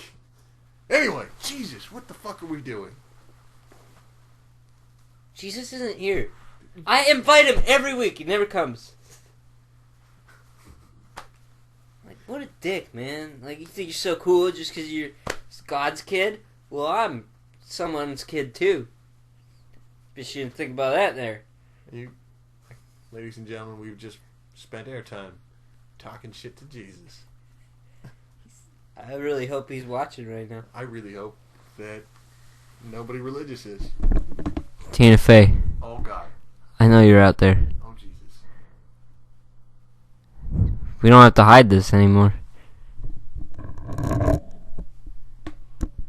Anyway, Jesus, what the fuck are we doing? Jesus isn't here. I invite him every week. He never comes. Like, what a dick, man. Like, you think you're so cool just because you're God's kid? Well, I'm someone's kid, too. But you didn't think about that there. You, ladies and gentlemen, we've just spent our time talking shit to Jesus. I really hope he's watching right now. I really hope that nobody religious is. Tina Fey, Oh, God. I know you're out there. Oh, Jesus. We don't have to hide this anymore.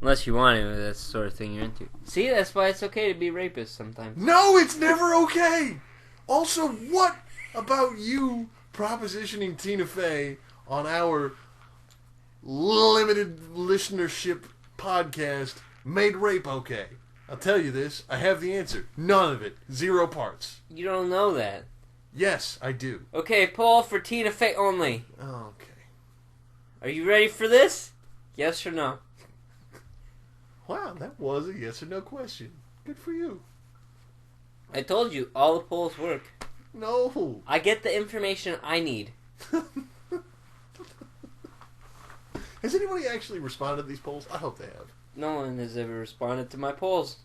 Unless you want to, that's the sort of thing you're into. See, that's why it's okay to be rapists sometimes. No, it's never okay! Also, what about you propositioning Tina Fey on our limited listenership podcast made rape okay? I'll tell you this, I have the answer. None of it. 0 parts. You don't know that. Yes, I do. Okay, poll for Tina Fey only. Okay. Are you ready for this? Yes or no? Wow, that was a yes or no question. Good for you. I told you, all the polls work. No. I get the information I need. Has anybody actually responded to these polls? I hope they have. No one has ever responded to my polls.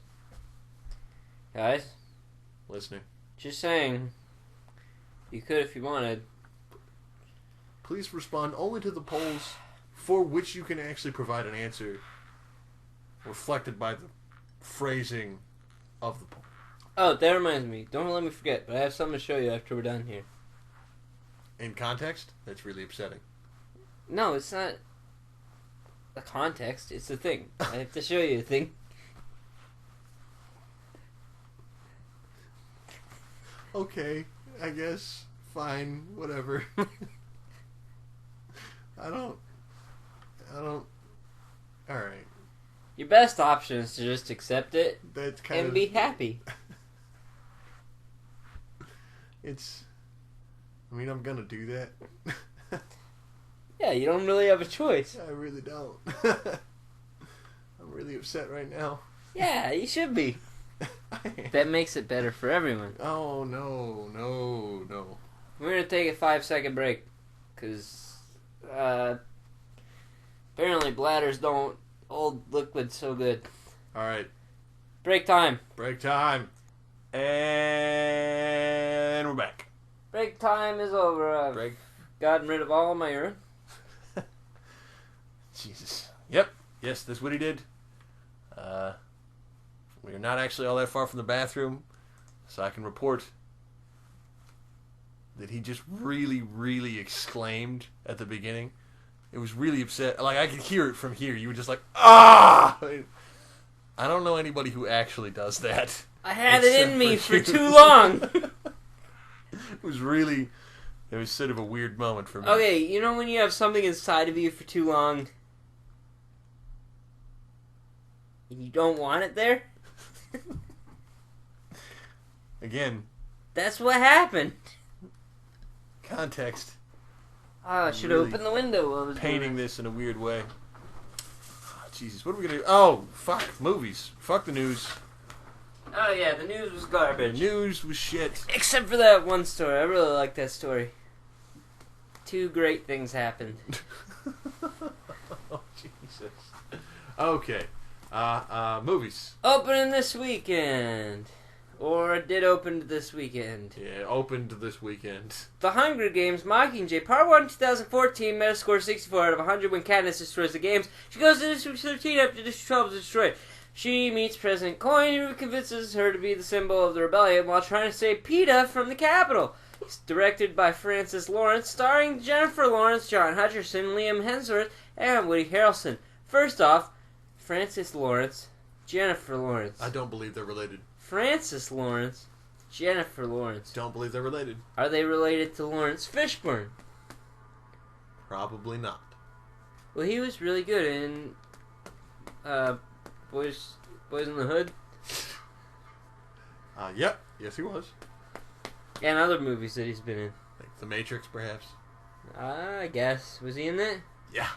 Guys, Listening. just saying. You could if you wanted. Please respond only to the polls for which you can actually provide an answer reflected by the phrasing of the poll. Oh, that reminds me. Don't let me forget, but I have something to show you after we're done here. In context, that's really upsetting. No, it's not the context. It's the thing. I have to show you a thing. Okay, I guess. Fine, whatever. I don't. Alright. Your best option is to just accept it That's kind and of. be happy. I mean, I'm gonna do that. Yeah, you don't really have a choice. I really don't. I'm really upset right now. Yeah, you should be. That makes it better for everyone. Oh, no. We're going to take a 5-second break. Because, apparently bladders don't hold liquid so good. Alright, Break time. break time. And we're back. Break time is over. I've Break. gotten rid of all of my urine. Jesus. Yep. Yes, that's what he did. We're not actually all that far from the bathroom, so I can report that he just really, really exclaimed at the beginning. It was really upset. Like, I could hear it from here. You were just like, ah! I don't know anybody who actually does that. I had it in me for you. too long. It was sort of a weird moment for me. Okay, you know when you have something inside of you for too long and you don't want it there? Again, That's what happened. context. Oh, I should have Really opened the window while I was Painting doing this in a weird way. Oh, Jesus, what are we gonna do? Oh, fuck, movies. Fuck the news. Oh yeah, the news was The garbage. news was shit. Except for that one story. I really like that story. 2 great things happened. Oh, Jesus. Okay. Movies. Opening this weekend. Or it did open this weekend. Yeah, opened this weekend. The Hunger Games Mockingjay Part 1 2014 Metascore 64 out of 100 when Katniss destroys the games. She goes to District 13 after District 12 is destroyed. She meets President Coin, who convinces her to be the symbol of the rebellion while trying to save PETA from the Capitol. It's directed by Francis Lawrence, starring Jennifer Lawrence, John Hutcherson, Liam Hemsworth, and Woody Harrelson. First off, Francis Lawrence, Jennifer Lawrence. I don't believe they're related. Francis Lawrence, Jennifer Lawrence. Don't believe they're related. Are they related to Lawrence Fishburne? Probably not. Well, he was really good in Boys in the Hood Yep. Yes, he was. and other movies that he's been in. Like The Matrix, perhaps. I guess. Was he in that? Yeah.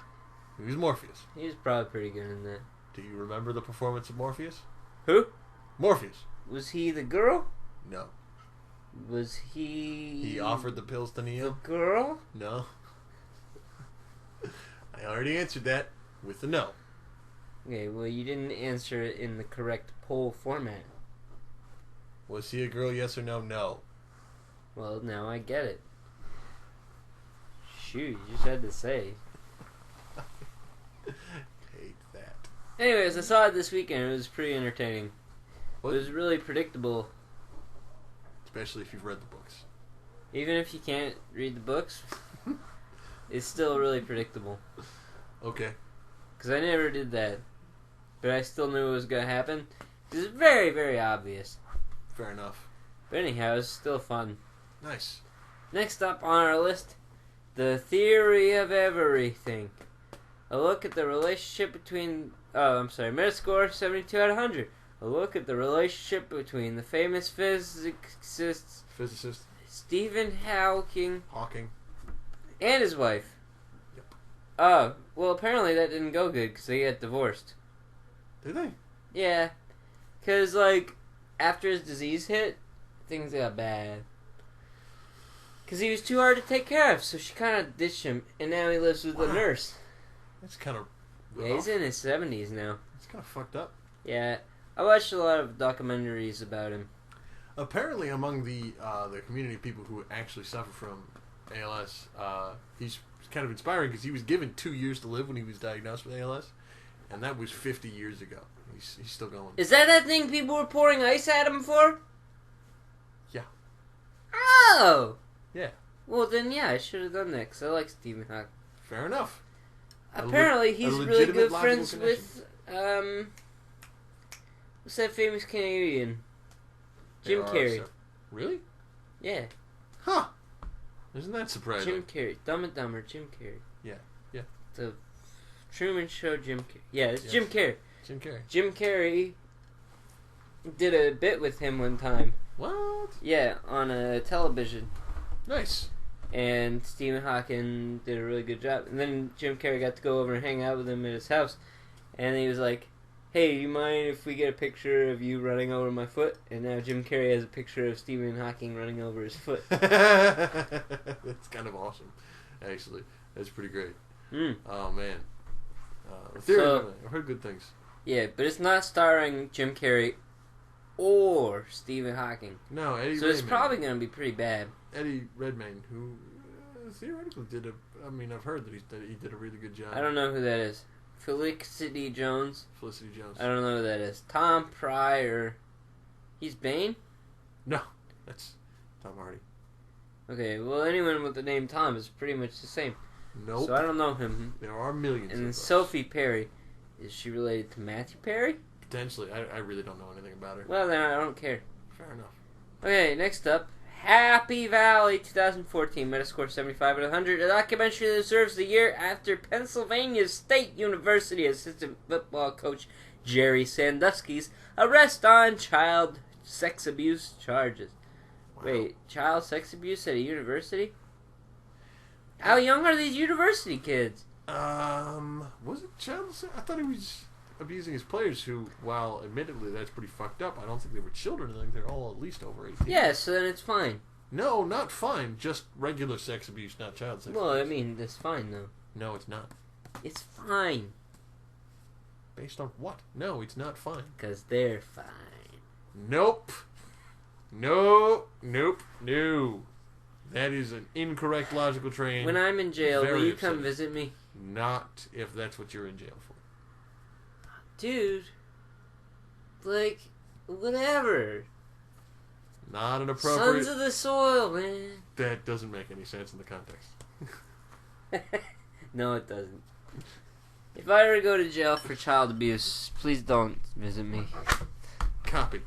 He was Morpheus. He was probably pretty good in that. Do you remember the performance of Morpheus? Who? Morpheus. Was he the girl? No. Was he... He offered the pills to the Neo? girl? No. I already answered that with a no. Okay, well, you didn't answer it in the correct poll format. Was he a girl, yes or no? No. Well, now I get it. Shoot, you just had to say. Hate that. Anyways, I saw it this weekend. It was pretty entertaining. What? It was really predictable. Especially if you've read the books. Even if you can't read the books, it's still really predictable. Okay. Because I never did that. But I still knew it was going to happen. It's very, very obvious. Fair enough. But anyhow, it was still fun. Nice. Next up on our list, The Theory of Everything. A look at the relationship between... Metascore 72 out of 100. A look at the relationship between the famous physicist Stephen Hawking and his wife. Yep. Well, apparently that didn't go good because they got divorced. Did they? Yeah. Because, after his disease hit, things got bad. Because he was too hard to take care of, so she kind of ditched him, and now he lives with a nurse. That's kind of... Yeah, he's in his 70s now. It's kind of fucked up. Yeah. I watched a lot of documentaries about him. Apparently, among the community of people who actually suffer from ALS, he's kind of inspiring because he was given 2 years to live when he was diagnosed with ALS, and that was 50 years ago. He's still going. Is that thing people were pouring ice at him for? Yeah. Oh! Yeah. Well, then, yeah, I should have done that because I like Stephen Hawking. Fair enough. Apparently, he's really legitimate good logical friends connection. with, what's that famous Canadian? Jim Carrey. Really? Yeah. Huh. Isn't that surprising? Jim Carrey. Dumb and Dumber, Jim Carrey. Yeah. Yeah. The Truman Show, Jim Carrey. Yeah, it's Yes. Jim Carrey. Jim Carrey. Jim Carrey did a bit with him one time. What? Yeah, on a television. Nice. And Stephen Hawking did a really good job. And then Jim Carrey got to go over and hang out with him at his house. And he was like, hey, do you mind if we get a picture of you running over my foot? And now Jim Carrey has a picture of Stephen Hawking running over his foot. That's kind of awesome, actually. That's pretty great. Oh, man. I've heard good things. Yeah, but it's not starring Jim Carrey or Stephen Hawking. No, Eddie Redmayne. So it's probably going to be pretty bad. Eddie Redmayne, who theoretically I've heard that he did a really good job. I don't know who that is. Felicity Jones. I don't know who that is. Tom Pryor. He's Bane? No, that's Tom Hardy. Okay, well, anyone with the name Tom is pretty much the same. Nope. So I don't know him. There are millions And of then us. Sophie Perry. Is she related to Matthew Perry? Potentially. I really don't know anything about her. Well, then I don't care. Fair enough. Okay, next up. Happy Valley 2014, Metascore 75 out of 100. A documentary that observes the year after Pennsylvania State University assistant football coach Jerry Sandusky's arrest on child sex abuse charges. Wow. Wait, child sex abuse at a university? How young are these university kids? Was it child? I thought he was. abusing his players who, while admittedly that's pretty fucked up, I don't think they were children. I think they're all at least over 18. Yeah, so then it's fine. No, not fine. Just regular sex abuse, not child sex Well, abuse. I mean, that's fine, though. No, it's not. It's fine. Based on what? No, it's not fine. Because they're fine. Nope. No. Nope. No. That is an incorrect logical train. When I'm in jail, will Very you upsetting. come visit me? Not if that's what you're in jail for. Dude. Like, whatever. Not an appropriate... Sons of the soil, man. That doesn't make any sense in the context. No, it doesn't. If I ever go to jail for child abuse, please don't visit me. Copy.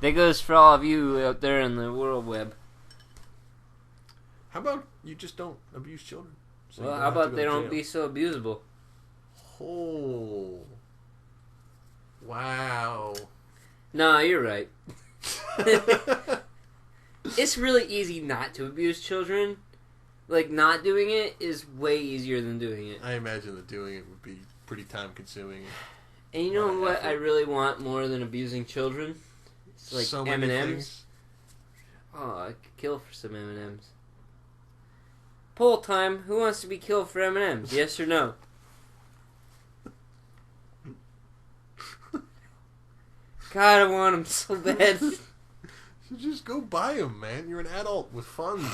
That goes for all of you out there in the world web. How about you just don't abuse children? So Well, you how have to about go they to don't jail? be so abusable? Oh. Wow. No, you're right. It's really easy not to abuse children. Like, not doing it is way easier than doing it. I imagine that doing it would be pretty time consuming. And you know what I really want more than abusing children? It's like So many M&Ms. things. Oh, I could kill for some M&Ms. Poll time. Who wants to be killed for M&Ms? Yes or no? God, I want them so bad. So just go buy them, man. You're an adult with funds.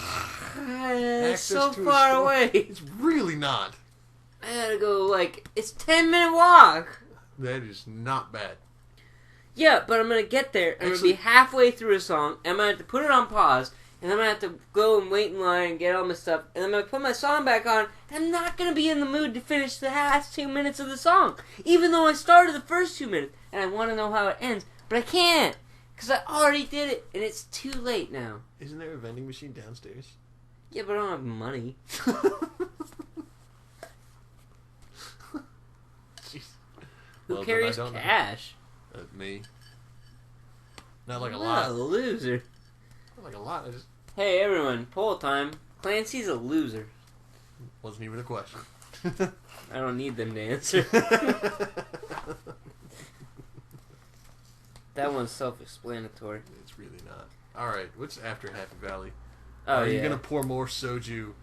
It's so to a far store. away. It's really not. I gotta go, like, it's 10-minute walk. That is not bad. Yeah, but I'm gonna get there, and I'm Actually- gonna be halfway through a song, and I'm gonna have to put it on pause, and I'm gonna have to go and wait in line and get all my stuff, and I'm gonna put my song back on, and I'm not gonna be in the mood to finish the last 2 minutes of the song, even though I started the first 2 minutes, and I want to know how it ends, but I can't, because I already did it, and it's too late now. Isn't there a vending machine downstairs? Yeah, but I don't have money. Jeez. Who Well, then carries I don't know. cash? Me. Not like a What lot. a loser. Not like a lot. I just Hey, everyone, poll time. Clancy's a loser. wasn't even a question. I don't need them to answer. That one's self-explanatory. It's really not. All right, what's after Happy Valley? Oh, Are you yeah. gonna pour more soju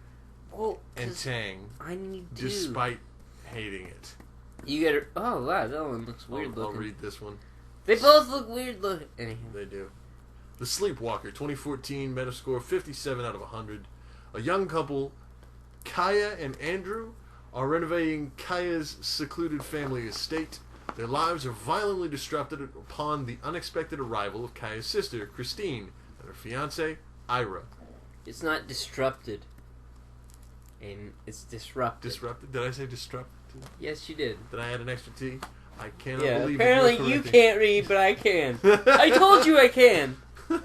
Well, and 'cause tang I need to. despite hating it? You gotta. Oh, wow, that one looks weird I'll looking. read this one. They both look weird looking. Anyhow. They do. The Sleepwalker, 2014, Metascore 57 out of 100. A young couple, Kaya and Andrew, are renovating Kaya's secluded family estate. Their lives are violently disrupted upon the unexpected arrival of Kaya's sister, Christine, and her fiance, Ira. It's not disrupted. And it's disrupted. Disrupted? Did I say disrupted? Yes, you did. Did I add an extra T? I cannot Yeah, believe apparently it. you can't read, but I can. I told you I can. I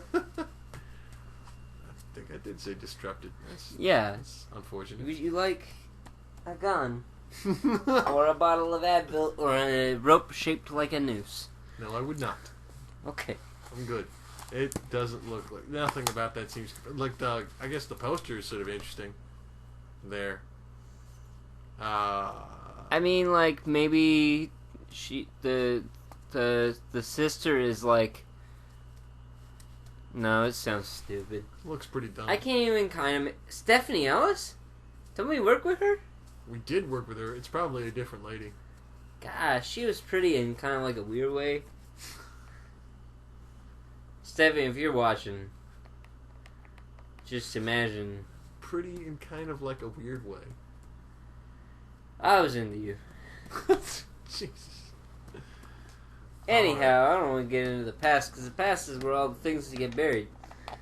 think I did say disrupted. Yeah. That's unfortunate. Would you like a gun? Or a bottle of Advil? Or a rope shaped like a noose? No, I would not. Okay. I'm good. It doesn't look like nothing about that seems like the. I guess the poster is sort of interesting. There. I mean, like, maybe the sister is like. No, it sounds stupid. Looks pretty dumb. I can't even kind of. Stephanie Ellis? Don't we work with her? We did work with her. It's probably a different lady. Gosh, she was pretty in kind of like a weird way. Stephanie, if you're watching, just imagine. Pretty in kind of like a weird way. I was into you. Jesus. Anyhow, I don't want to get into the past, because the past is where all the things get buried.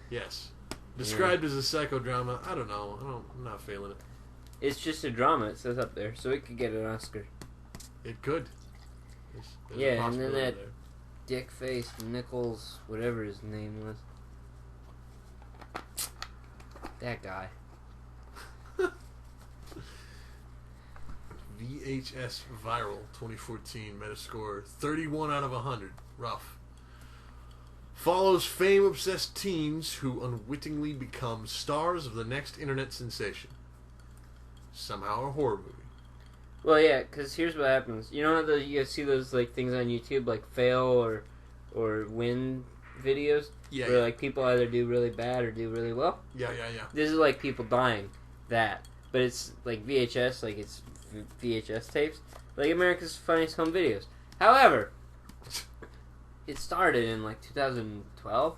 Yes. Described as a psychodrama. I don't know. I'm not feeling it. It's just a drama, it says up there, so it could get an Oscar. It could. There's a Yeah, and then possibility that there. dick-face Nichols, whatever his name was. That guy. VHS Viral 2014 Metascore 31 out of 100. Rough. Follows fame-obsessed teens who unwittingly become stars of the next internet sensation. Somehow a horror movie. Well, yeah, because here's what happens. You know how you see those like things on YouTube, like fail or win videos, Yeah. where like people either do really bad or do really well. Yeah. This is like people dying, but it's like VHS, like it's VHS tapes, like America's Funniest Home Videos. However, it started in like 2012.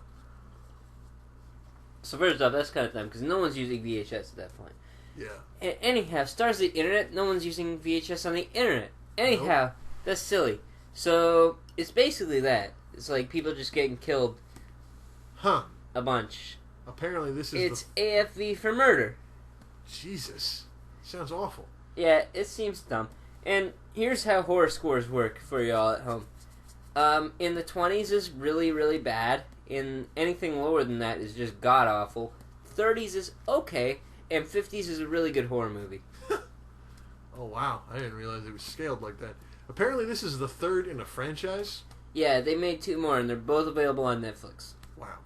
So first off, that's kind of dumb because no one's using VHS at that point. Yeah. Anyhow, stars of the internet, no one's using VHS on the internet. Anyhow, nope. That's silly. So, it's basically that. It's like people just getting killed. Huh. A bunch. Apparently this is It's AFV for murder. Jesus. Sounds awful. Yeah, it seems dumb. And here's how horror scores work for y'all at home. In the 20s is really, really bad. In anything lower than that is just god-awful. 30s is okay. And 50s is a really good horror movie. Oh, wow. I didn't realize it was scaled like that. Apparently this is the third in a franchise. Yeah, they made 2 more, and they're both available on Netflix. Wow.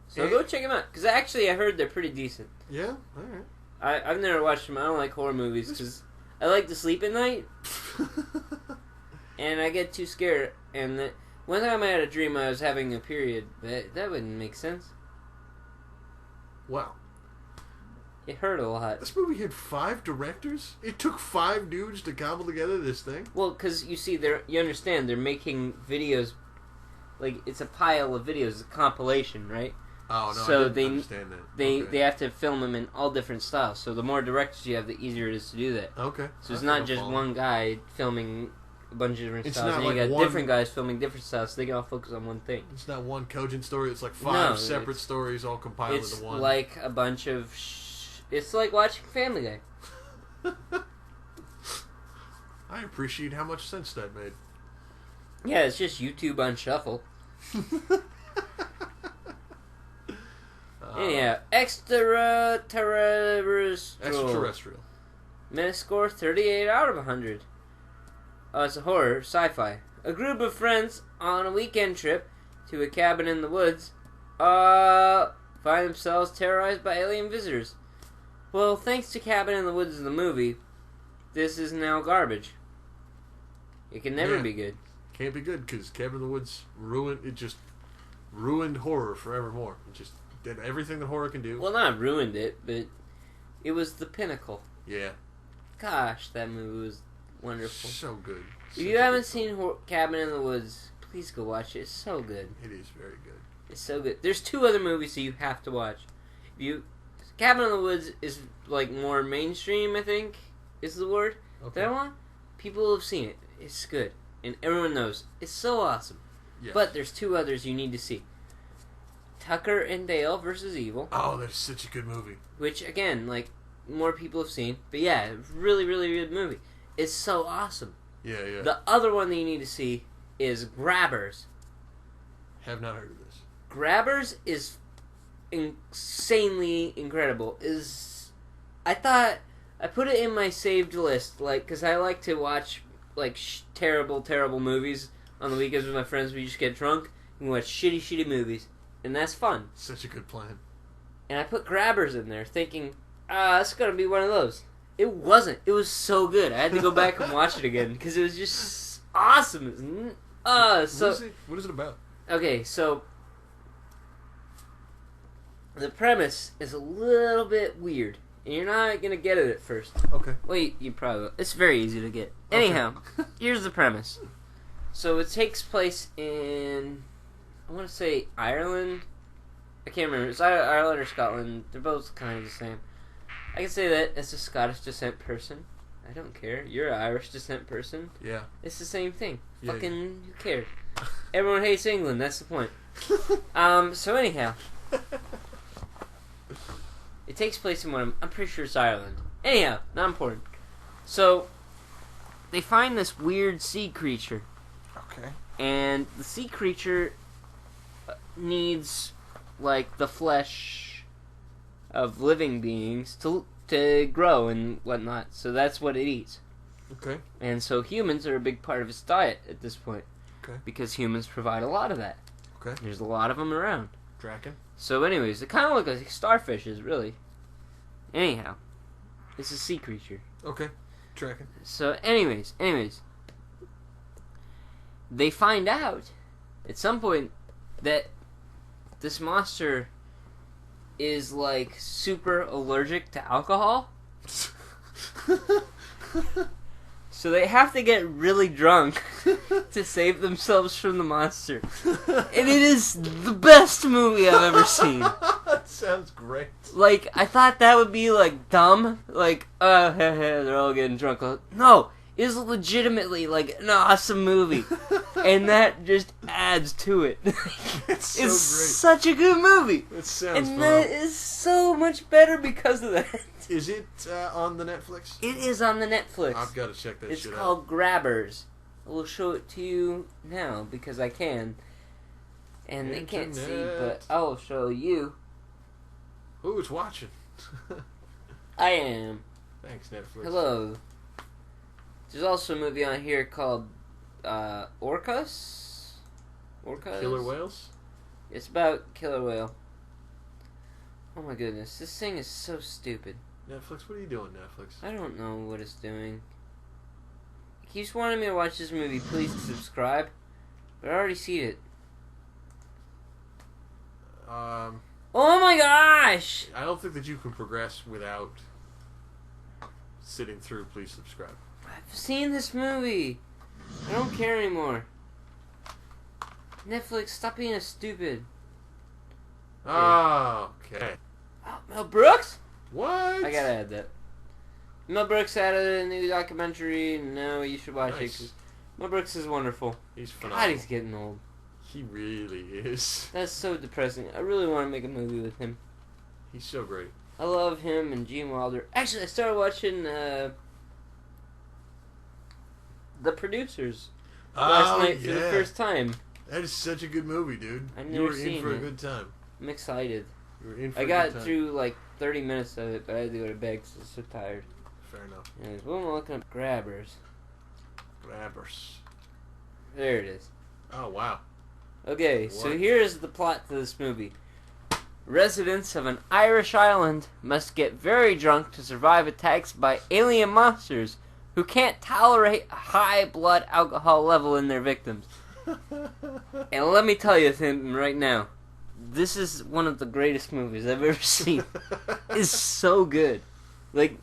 So go check them out. Because actually, I heard they're pretty decent. Yeah? Alright. I've never watched them. I don't like horror movies, because I like to sleep at night. And I get too scared. And one time I had a dream I was having a period. That wouldn't make sense. Wow. It hurt a lot. This movie had 5 directors? It took 5 dudes to cobble together this thing? Well, because you see, you understand, they're making videos, like, it's a pile of videos, it's a compilation, right? Oh, no, so I didn't understand that. They have to film them in all different styles, so the more directors you have, the easier it is to do that. Okay. So it's not just one guy filming a bunch of different styles, and you got different guys filming different styles, so they can all focus on one thing. It's not one cogent story, it's like 5 separate stories all compiled into one. It's like a bunch of... It's like watching Family Guy. I appreciate how much sense that made. Yeah, it's just YouTube on shuffle. Anyhow, Extraterrestrial. Metascore 38 out of 100. It's a horror, sci-fi. A group of friends on a weekend trip to a cabin in the woods find themselves terrorized by alien visitors. Well, thanks to Cabin in the Woods in the movie, this is now garbage. It can never be good. Can't be good because Cabin in the Woods ruined horror forevermore. It just did everything that horror can do. Well, not ruined it, but it was the pinnacle. Yeah. Gosh, that movie was wonderful. So good. If you haven't seen Cabin in the Woods, please go watch it. It's so good. It is very good. It's so good. There's 2 other movies that you have to watch. Cabin in the Woods is like more mainstream, I think, is the word. Okay. That one, people have seen it. It's good. And everyone knows. It's so awesome. Yes. But there's 2 others you need to see. Tucker and Dale versus Evil. Oh, that's such a good movie. Which, again, like, more people have seen. But yeah, really, really good movie. It's so awesome. Yeah. The other one that you need to see is Grabbers. Have not heard of this. Grabbers is insanely incredible. I thought I put it in my saved list, like, because I like to watch like terrible movies on the weekends with my friends. We just get drunk and watch shitty movies, and that's fun. Such a good plan. And I put Grabbers in there, thinking, it's gonna be one of those. It wasn't. It was so good. I had to go back and watch it again because it was just awesome. What is it about? Okay, so the premise is a little bit weird, and you're not gonna get it at first. Okay. Well, you probably will. It's very easy to get. Okay. Anyhow, here's the premise. So it takes place in, I want to say Ireland. I can't remember. It's either Ireland or Scotland. They're both kind of the same. I can say that as a Scottish descent person. I don't care. You're an Irish descent person. Yeah. It's the same thing. Yeah, Who cares? Everyone hates England. That's the point. So anyhow. It takes place in I'm pretty sure it's Ireland. Anyhow, not important. So, they find this weird sea creature. Okay. And the sea creature needs, like, the flesh of living beings to grow and whatnot. So that's what it eats. Okay. And so humans are a big part of its diet at this point. Okay. Because humans provide a lot of that. Okay. There's a lot of them around. Draken. So anyways, they kind of look like starfishes, really. Anyhow, it's a sea creature. Okay. Tracking. So, anyways, they find out at some point that this monster is like super allergic to alcohol. So they have to get really drunk to save themselves from the monster. And it is the best movie I've ever seen. That sounds great. Like, I thought that would be, like, dumb. Like, they're all getting drunk. No, it's legitimately, like, an awesome movie. And that just adds to it. It's so It's great. such a good movie. It sounds And fun. that is so much better because of that. Is it on the Netflix? It is on the Netflix. I've got to check that shit out. It's called Grabbers. I will show it to you now because I can. And they can't see, but I will show you. Who's watching? I am. Thanks, Netflix. Hello. There's also a movie on here called Orcas? Orcas? Killer whales? It's about killer whale. Oh my goodness, this thing is so stupid. Netflix, what are you doing, Netflix? I don't know what it's doing. It keeps wanting me to watch this movie. Please subscribe. But I already seen it. Oh my gosh! I don't think that you can progress without sitting through. Please subscribe. I've seen this movie. I don't care anymore. Netflix, stop being a stupid. Oh, okay. Oh, Mel Brooks? What? I gotta add that. Mel Brooks added a new documentary. No, you should watch it. Nice. 'Cause Mel Brooks is wonderful. He's phenomenal. God, he's getting old. He really is. That's so depressing. I really want to make a movie with him. He's so great. I love him and Gene Wilder. Actually, I started watching The Producers last night for the first time. That is such a good movie, dude. I've You never were in seen for a it. good time. I'm excited. You were in for I a got good time. through like 30 minutes of it, but I had to go to bed because I was so tired. Fair enough. Anyways, what am I looking up? Grabbers. Grabbers. There it is. Oh, wow. Okay, so What? here is the plot to this movie. Residents of an Irish island must get very drunk to survive attacks by alien monsters who can't tolerate a high blood alcohol level in their victims. And let me tell you something right now. This is one of the greatest movies I've ever seen. It's so good. Like,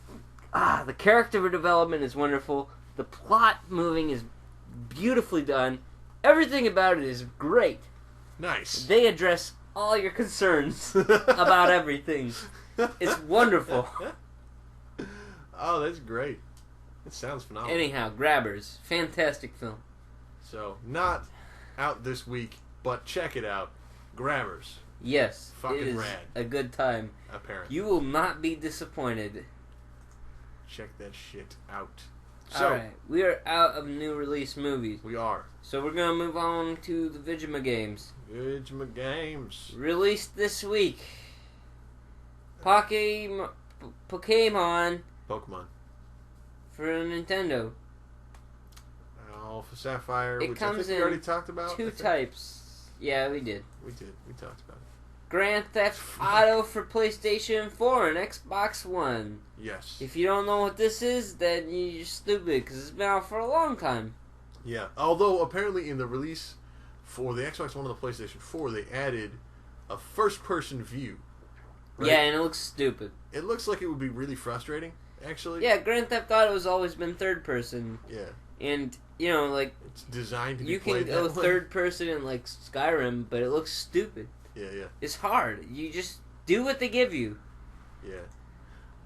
the character development is wonderful. The plot moving is beautifully done. Everything about it is great. Nice. They address all your concerns about everything. It's wonderful. Oh, that's great. It sounds phenomenal. Anyhow, Grabbers. Fantastic film. So, not out this week, but check it out. Grabbers, Yes, Fucking it is rad. a good time. apparently. You will not be disappointed. Check that shit out. So, Alright, we are out of new release movies. we are. So we're going to move on to the Vigima games. Vigima Games. Released this week. Pokemon Pokemon. for Nintendo. Alpha Sapphire, It which I comes think we in already talked about. I Two think. types. Yeah, we did. We did. We talked about it. Grand Theft Auto for PlayStation 4 and Xbox One. Yes. If you don't know what this is, then you're stupid, because it's been out for a long time. Yeah. Although, apparently in the release for the Xbox One and the PlayStation 4, they added a first-person view. Right? Yeah, and it looks stupid. It looks like it would be really frustrating, actually. Yeah, Grand Theft Auto has always been third person. Yeah. And, you know, like, It's designed to be you can played go that way. third person in, like, Skyrim, but it looks stupid. Yeah, yeah, It's hard. You just do what they give you. yeah.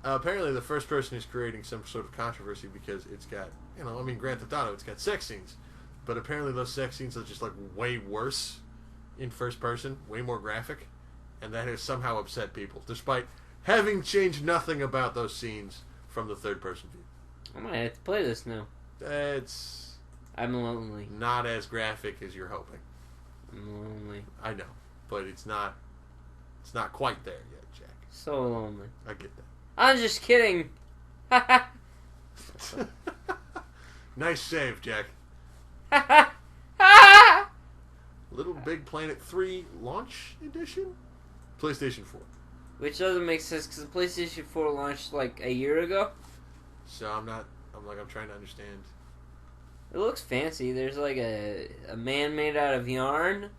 Apparently, the first person is creating some sort of controversy because it's got, Grand Theft Auto, it's got sex scenes. But apparently those sex scenes are just, like, way worse in first person, way more graphic. And that has somehow upset people, despite having changed nothing about those scenes from the third person view. I might have to play this now. It's I'm lonely. not as graphic as you're hoping. I'm lonely. I know, but it's not quite there yet, Jack. So lonely. I get that. I'm just kidding. Nice save, Jack. Little Big Planet 3 Launch Edition? PlayStation 4. Which doesn't make sense because the PlayStation 4 launched like a year ago. So I'm I'm trying to understand. It looks fancy. There's like a man made out of yarn,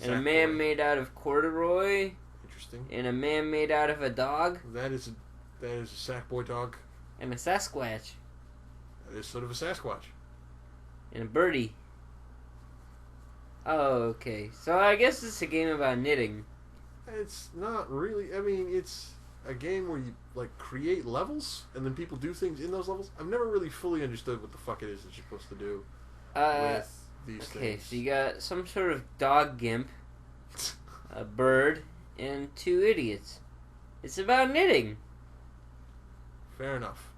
and a man Sackboy. made out of corduroy, Interesting. and a man made out of a dog, That is a Sackboy dog. and a Sasquatch, That is sort of a Sasquatch. and a birdie. Oh, okay. So I guess it's a game about knitting. It's not really. I mean, it's a game where you like create levels and then people do things in those levels. I've never really fully understood what the fuck it is that you're supposed to do with these Okay, things. so you got some sort of dog gimp, a bird, and two idiots. It's about knitting. Fair enough.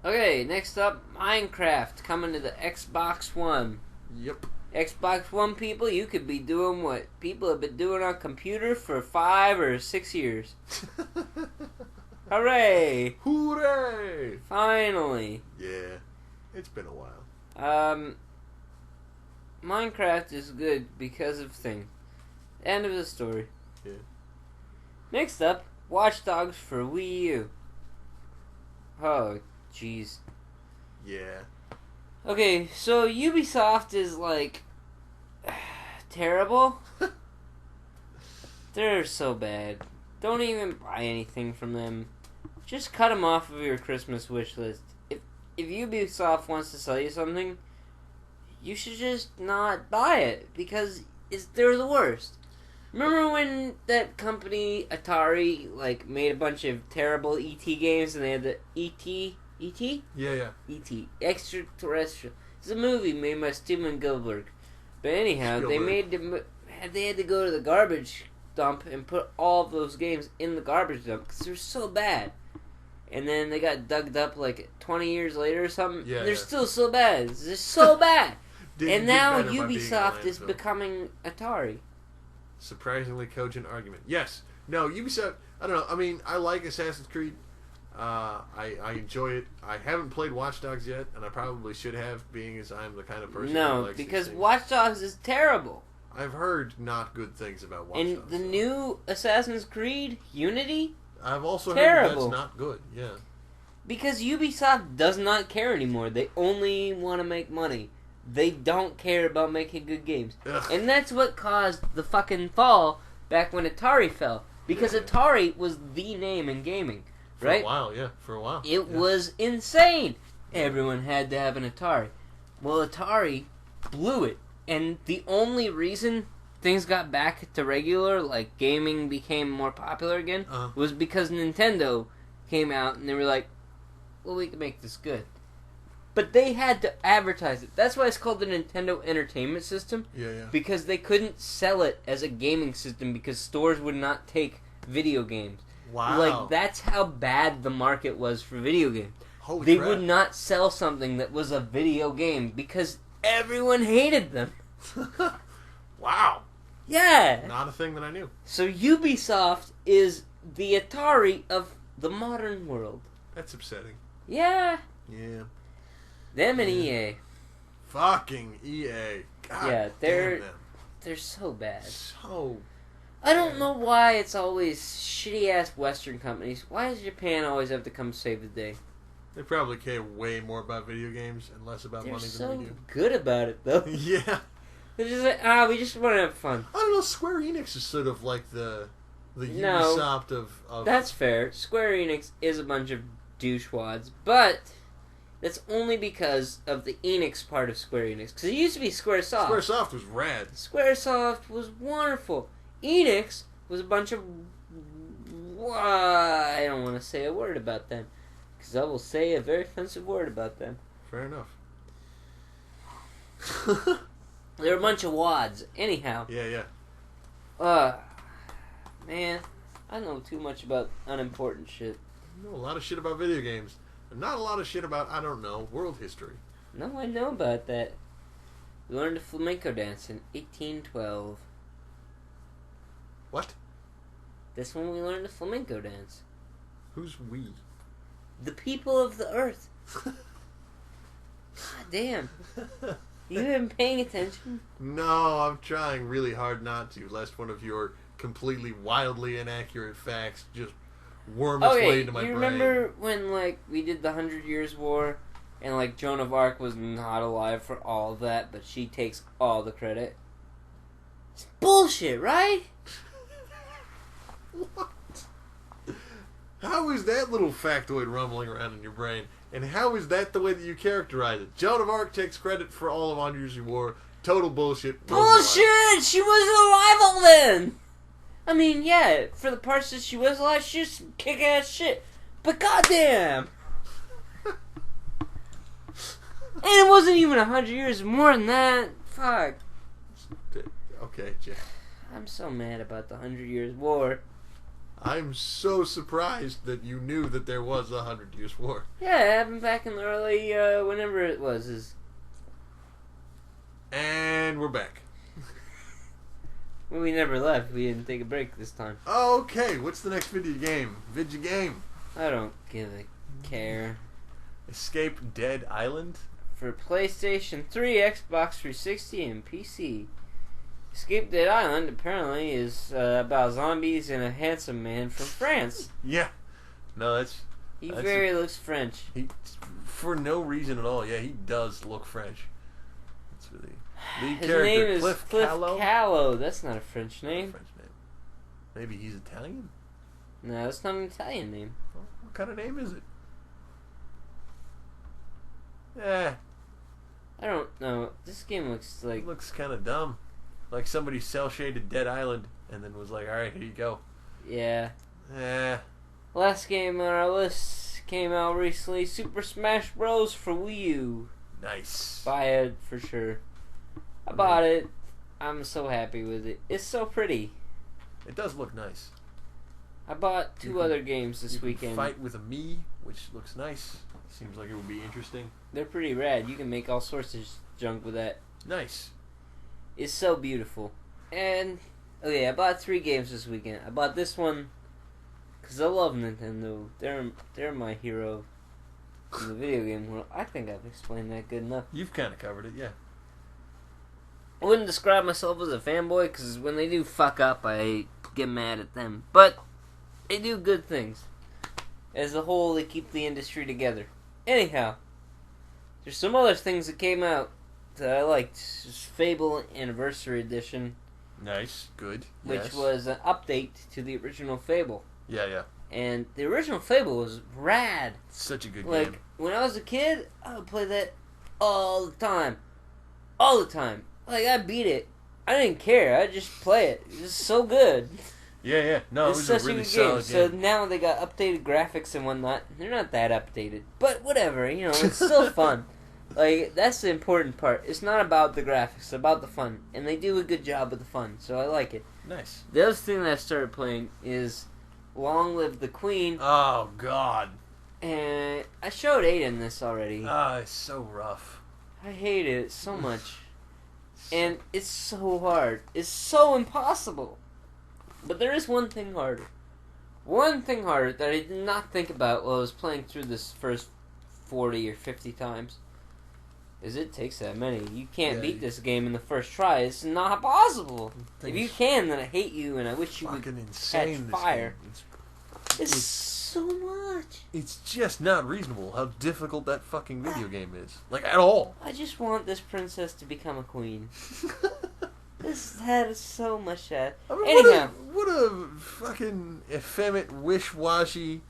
Okay, next up, Minecraft coming to the Xbox One. Yep. Xbox One people, you could be doing what people have been doing on computer for 5 or 6 years. Hooray! Hooray! Finally. Yeah, it's been a while. Minecraft is good because of things. End of the story. Yeah. Next up, Watch Dogs for Wii U. Oh, jeez. Yeah. Okay, so Ubisoft is like terrible. They're so bad. Don't even buy anything from them. Just cut them off of your Christmas wish list. If Ubisoft wants to sell you something, you should just not buy it because they're the worst. Remember when that company Atari like made a bunch of terrible ET games and they had the ET? Yeah. E.T. Extraterrestrial. It's a movie made by Steven Spielberg. But anyhow, Spielberg. they had to go to the garbage dump and put all of those games in the garbage dump because they're so bad. And then they got dug up like 20 years later or something. Yeah, They're yeah. still so bad. They're so bad. Didn't And get now better by being in Ubisoft is landfill. becoming Atari. Surprisingly cogent argument. Yes. No, Ubisoft, I don't know. I mean, I like Assassin's Creed. I enjoy it. I haven't played Watch Dogs yet, and I probably should have, being as I'm the kind of person who No, likes these because things. Watch Dogs is terrible. I've heard not good things about Watch And Dogs. the though. new Assassin's Creed, Unity, I've also terrible. heard that's not good. Yeah. because Ubisoft does not care anymore. They only want to make money. They don't care about making good games. Ugh. And that's what caused the fucking fall back when Atari fell. Because Yeah. Atari was the name in gaming, For right? a while, yeah. For a while. It yeah. was insane. Everyone had to have an Atari. Well, Atari blew it. And the only reason things got back to regular, like gaming became more popular again, was because Nintendo came out and they were like, well, we can make this good. But they had to advertise it. That's why it's called the Nintendo Entertainment System. Yeah. Because they couldn't sell it as a gaming system because stores would not take video games. Wow. Like, that's how bad the market was for video games. Holy They crap. would not sell something that was a video game because everyone hated them. Wow. Yeah. Not a thing that I knew. So Ubisoft is the Atari of the modern world. That's upsetting. Yeah. Yeah. Them and Yeah. EA. Fucking EA. God Yeah, they're- damn them. They're so bad. So I don't know why it's always shitty-ass Western companies. Why does Japan always have to come save the day? they probably care way more about video games and less about They're money so than we do. good about it, though. Yeah. They're just like, we just want to have fun. I don't know, Square Enix is sort of like the No. Ubisoft of That's fair. Square Enix is a bunch of douchewads, but that's only because of the Enix part of Square Enix. Because it used to be Squaresoft. Squaresoft was rad. Squaresoft was wonderful. Enix was a bunch of... I don't want to say a word about them. Because I will say a very offensive word about them. Fair enough. They're a bunch of wads. Anyhow. Yeah. Man, I know too much about unimportant shit. I know a lot of shit about video games. And not a lot of shit about, I don't know, world history. No, I know about that. We learned a flamenco dance in 1812. What? That's when we learned the flamenco dance. Who's we? The people of the earth. God damn. You been paying attention? No, I'm trying really hard not to, lest one of your completely wildly inaccurate facts just worm its way into my you brain. remember when, like, we did the 100 Years' War, and, like, Joan of Arc was not alive for all of that, but she takes all the credit? It's bullshit, right? What? How is that little factoid rumbling around in your brain? And how is that the way that you characterize it? Joan of Arc takes credit for all of 100 Years' War. Total bullshit. Bullshit! She wasn't alive all then! I mean, yeah, for the parts that she was alive, she was some kick-ass shit. But goddamn! And it wasn't even 100 years, more than that. Fuck. Okay, Jeff. I'm so mad about the 100 Years' War. I'm so surprised that you knew that there was a 100 Years' War. Yeah, it happened back in the early, whenever it was. And we're back. Well, we never left. We didn't take a break this time. Okay, what's the next video game? Video game. I don't give a care. Escape Dead Island? For PlayStation 3, Xbox 360, and PC. Escape Dead Island apparently is about zombies and a handsome man from France. Yeah. No, that's... He very looks French. He, for no reason at all. Yeah, he does look French. That's really... Lead His character, name is Cliff Cliff Callow. Callow. That's not a French name. French name. Maybe he's Italian? No, that's not an Italian name. Well, what kind of name is it? Eh. I don't know. This game looks like... It looks kind of dumb. Like somebody cel-shaded Dead Island and then was like, alright, here you go. Yeah. Eh. Last game on our list came out recently. Super Smash Bros. For Wii U. Nice. Buy it for sure. I bought it. I'm so happy with it. It's so pretty. It does look nice. I bought two other games this you weekend. Can fight with a Mii, which looks nice. Seems like it would be interesting. They're pretty rad. You can make all sorts of junk with that. Nice. It's so beautiful. And, okay, I bought 3 games this weekend. I bought this one because I love Nintendo. They're my hero in the video game world. I think I've explained that good enough. You've kind of covered it, yeah. I wouldn't describe myself as a fanboy because when they do fuck up, I get mad at them. But they do good things. As a whole, they keep the industry together. Anyhow, there's some other things that came out that I liked. Just Fable Anniversary Edition. Nice. Good. Which yes. was an update to the original Fable. Yeah, yeah. And the original Fable was rad. Such a good like, game. when I was a kid, I would play that all the time. All the time. Like, I beat it. I didn't care. I just play it. It was so good. Yeah, yeah. No, It's it was such a really good game. solid So game. now they got updated graphics and whatnot. They're not that updated. But whatever, you know, it's still fun. Like, that's the important part. It's not about the graphics, it's about the fun. And they do a good job with the fun, so I like it. Nice. The other thing that I started playing is Long Live the Queen. Oh, God. And I showed Aiden this already. Ah, it's so rough. I hate it so much. And it's so hard. It's so impossible. But there is one thing harder. One thing harder that I did not think about while I was playing through this first 40 or 50 times. Is it takes that many. You can't beat this game in the first try. It's not possible. If you can, then I hate you and I wish you would insane, catch fire. It's so much. It's just not reasonable how difficult that fucking video game is. Like, at all. I just want this princess to become a queen. That is so much sad. I mean, Anyhow. what a fucking effeminate, wish-washy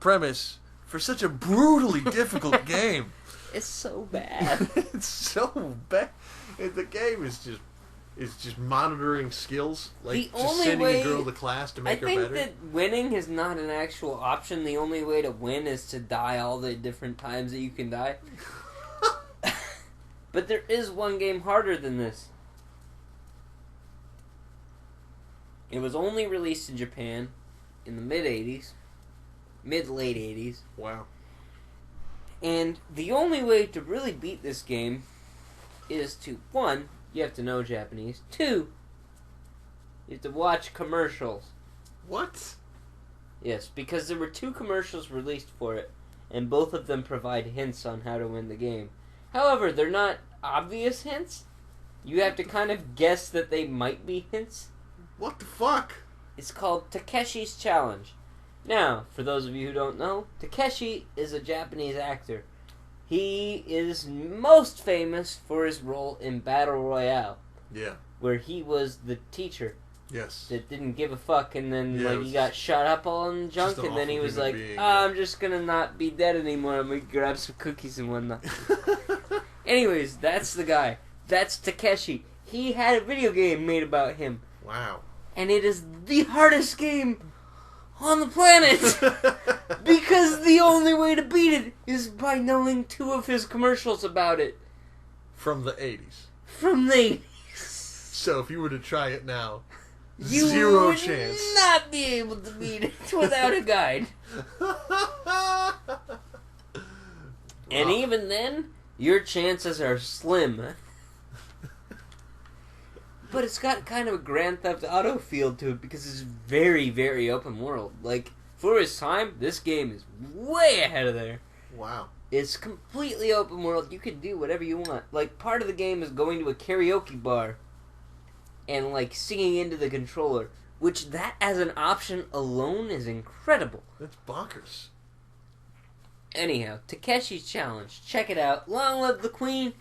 premise for such a brutally difficult game. It's so bad. It's so bad. The game is just monitoring skills, like The just only sending way- a girl to class to make her I better. think that winning is not an actual option. The only way to win is to die all the different times that you can die. But there is one game harder than this. It was only released in Japan in the mid-80s. Mid-late 80s. Wow. And the only way to really beat this game is to, 1, you have to know Japanese. 2, you have to watch commercials. What? Yes, because there were 2 commercials released for it, and both of them provide hints on how to win the game. However, they're not obvious hints. You have to kind of guess that they might be hints. What the fuck? It's called Takeshi's Challenge. Now, for those of you who don't know, Takeshi is a Japanese actor. He is most famous for his role in Battle Royale. Yeah. Where he was the teacher. Yes. That didn't give a fuck, and then he was got shot up all in junk, and then he was like, I'm just gonna not be dead anymore, I'm gonna grab some cookies and whatnot. Anyways, that's the guy. That's Takeshi. He had a video game made about him. Wow. And it is the hardest game on the planet! Because the only way to beat it is by knowing 2 of his commercials about it. From the 80s. From the 80s. So if you were to try it now, you zero would chance. Not be able to beat it without a guide. And even then, your chances are slim. But it's got kind of a Grand Theft Auto feel to it because it's very, very open world. Like, for its time, this game is way ahead of there. Wow. It's completely open world. You can do whatever you want. Like, part of the game is going to a karaoke bar and, like, singing into the controller. Which, that as an option alone is incredible. That's bonkers. Anyhow, Takeshi's Challenge. Check it out. Long live the Queen.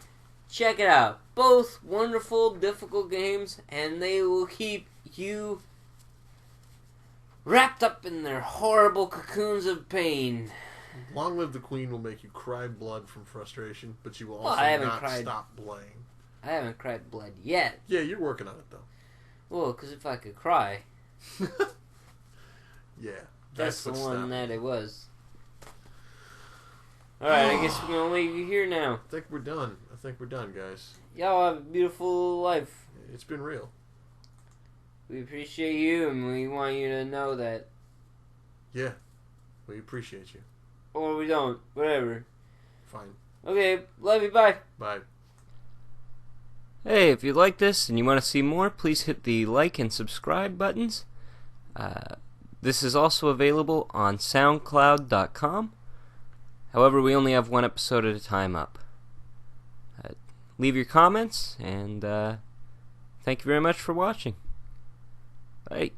Check it out. Both wonderful, difficult games, and they will keep you wrapped up in their horrible cocoons of pain. Long Live the Queen will make you cry blood from frustration, but you will also stop playing. I haven't cried blood yet. Yeah, you're working on it, though. Well, because if I could cry... Yeah. That's the one that it was. Alright, I guess we're going to leave you here now. I think we're done. Guys. Y'all have a beautiful life. It's been real. We appreciate you, and we want you to know that. Yeah. We appreciate you. Or we don't. Whatever. Fine. Okay, love you, bye. Bye. Hey, if you like this and you want to see more, please hit the like and subscribe buttons. This is also available on SoundCloud.com. However, we only have 1 episode at a time up. Leave your comments, and thank you very much for watching. Bye.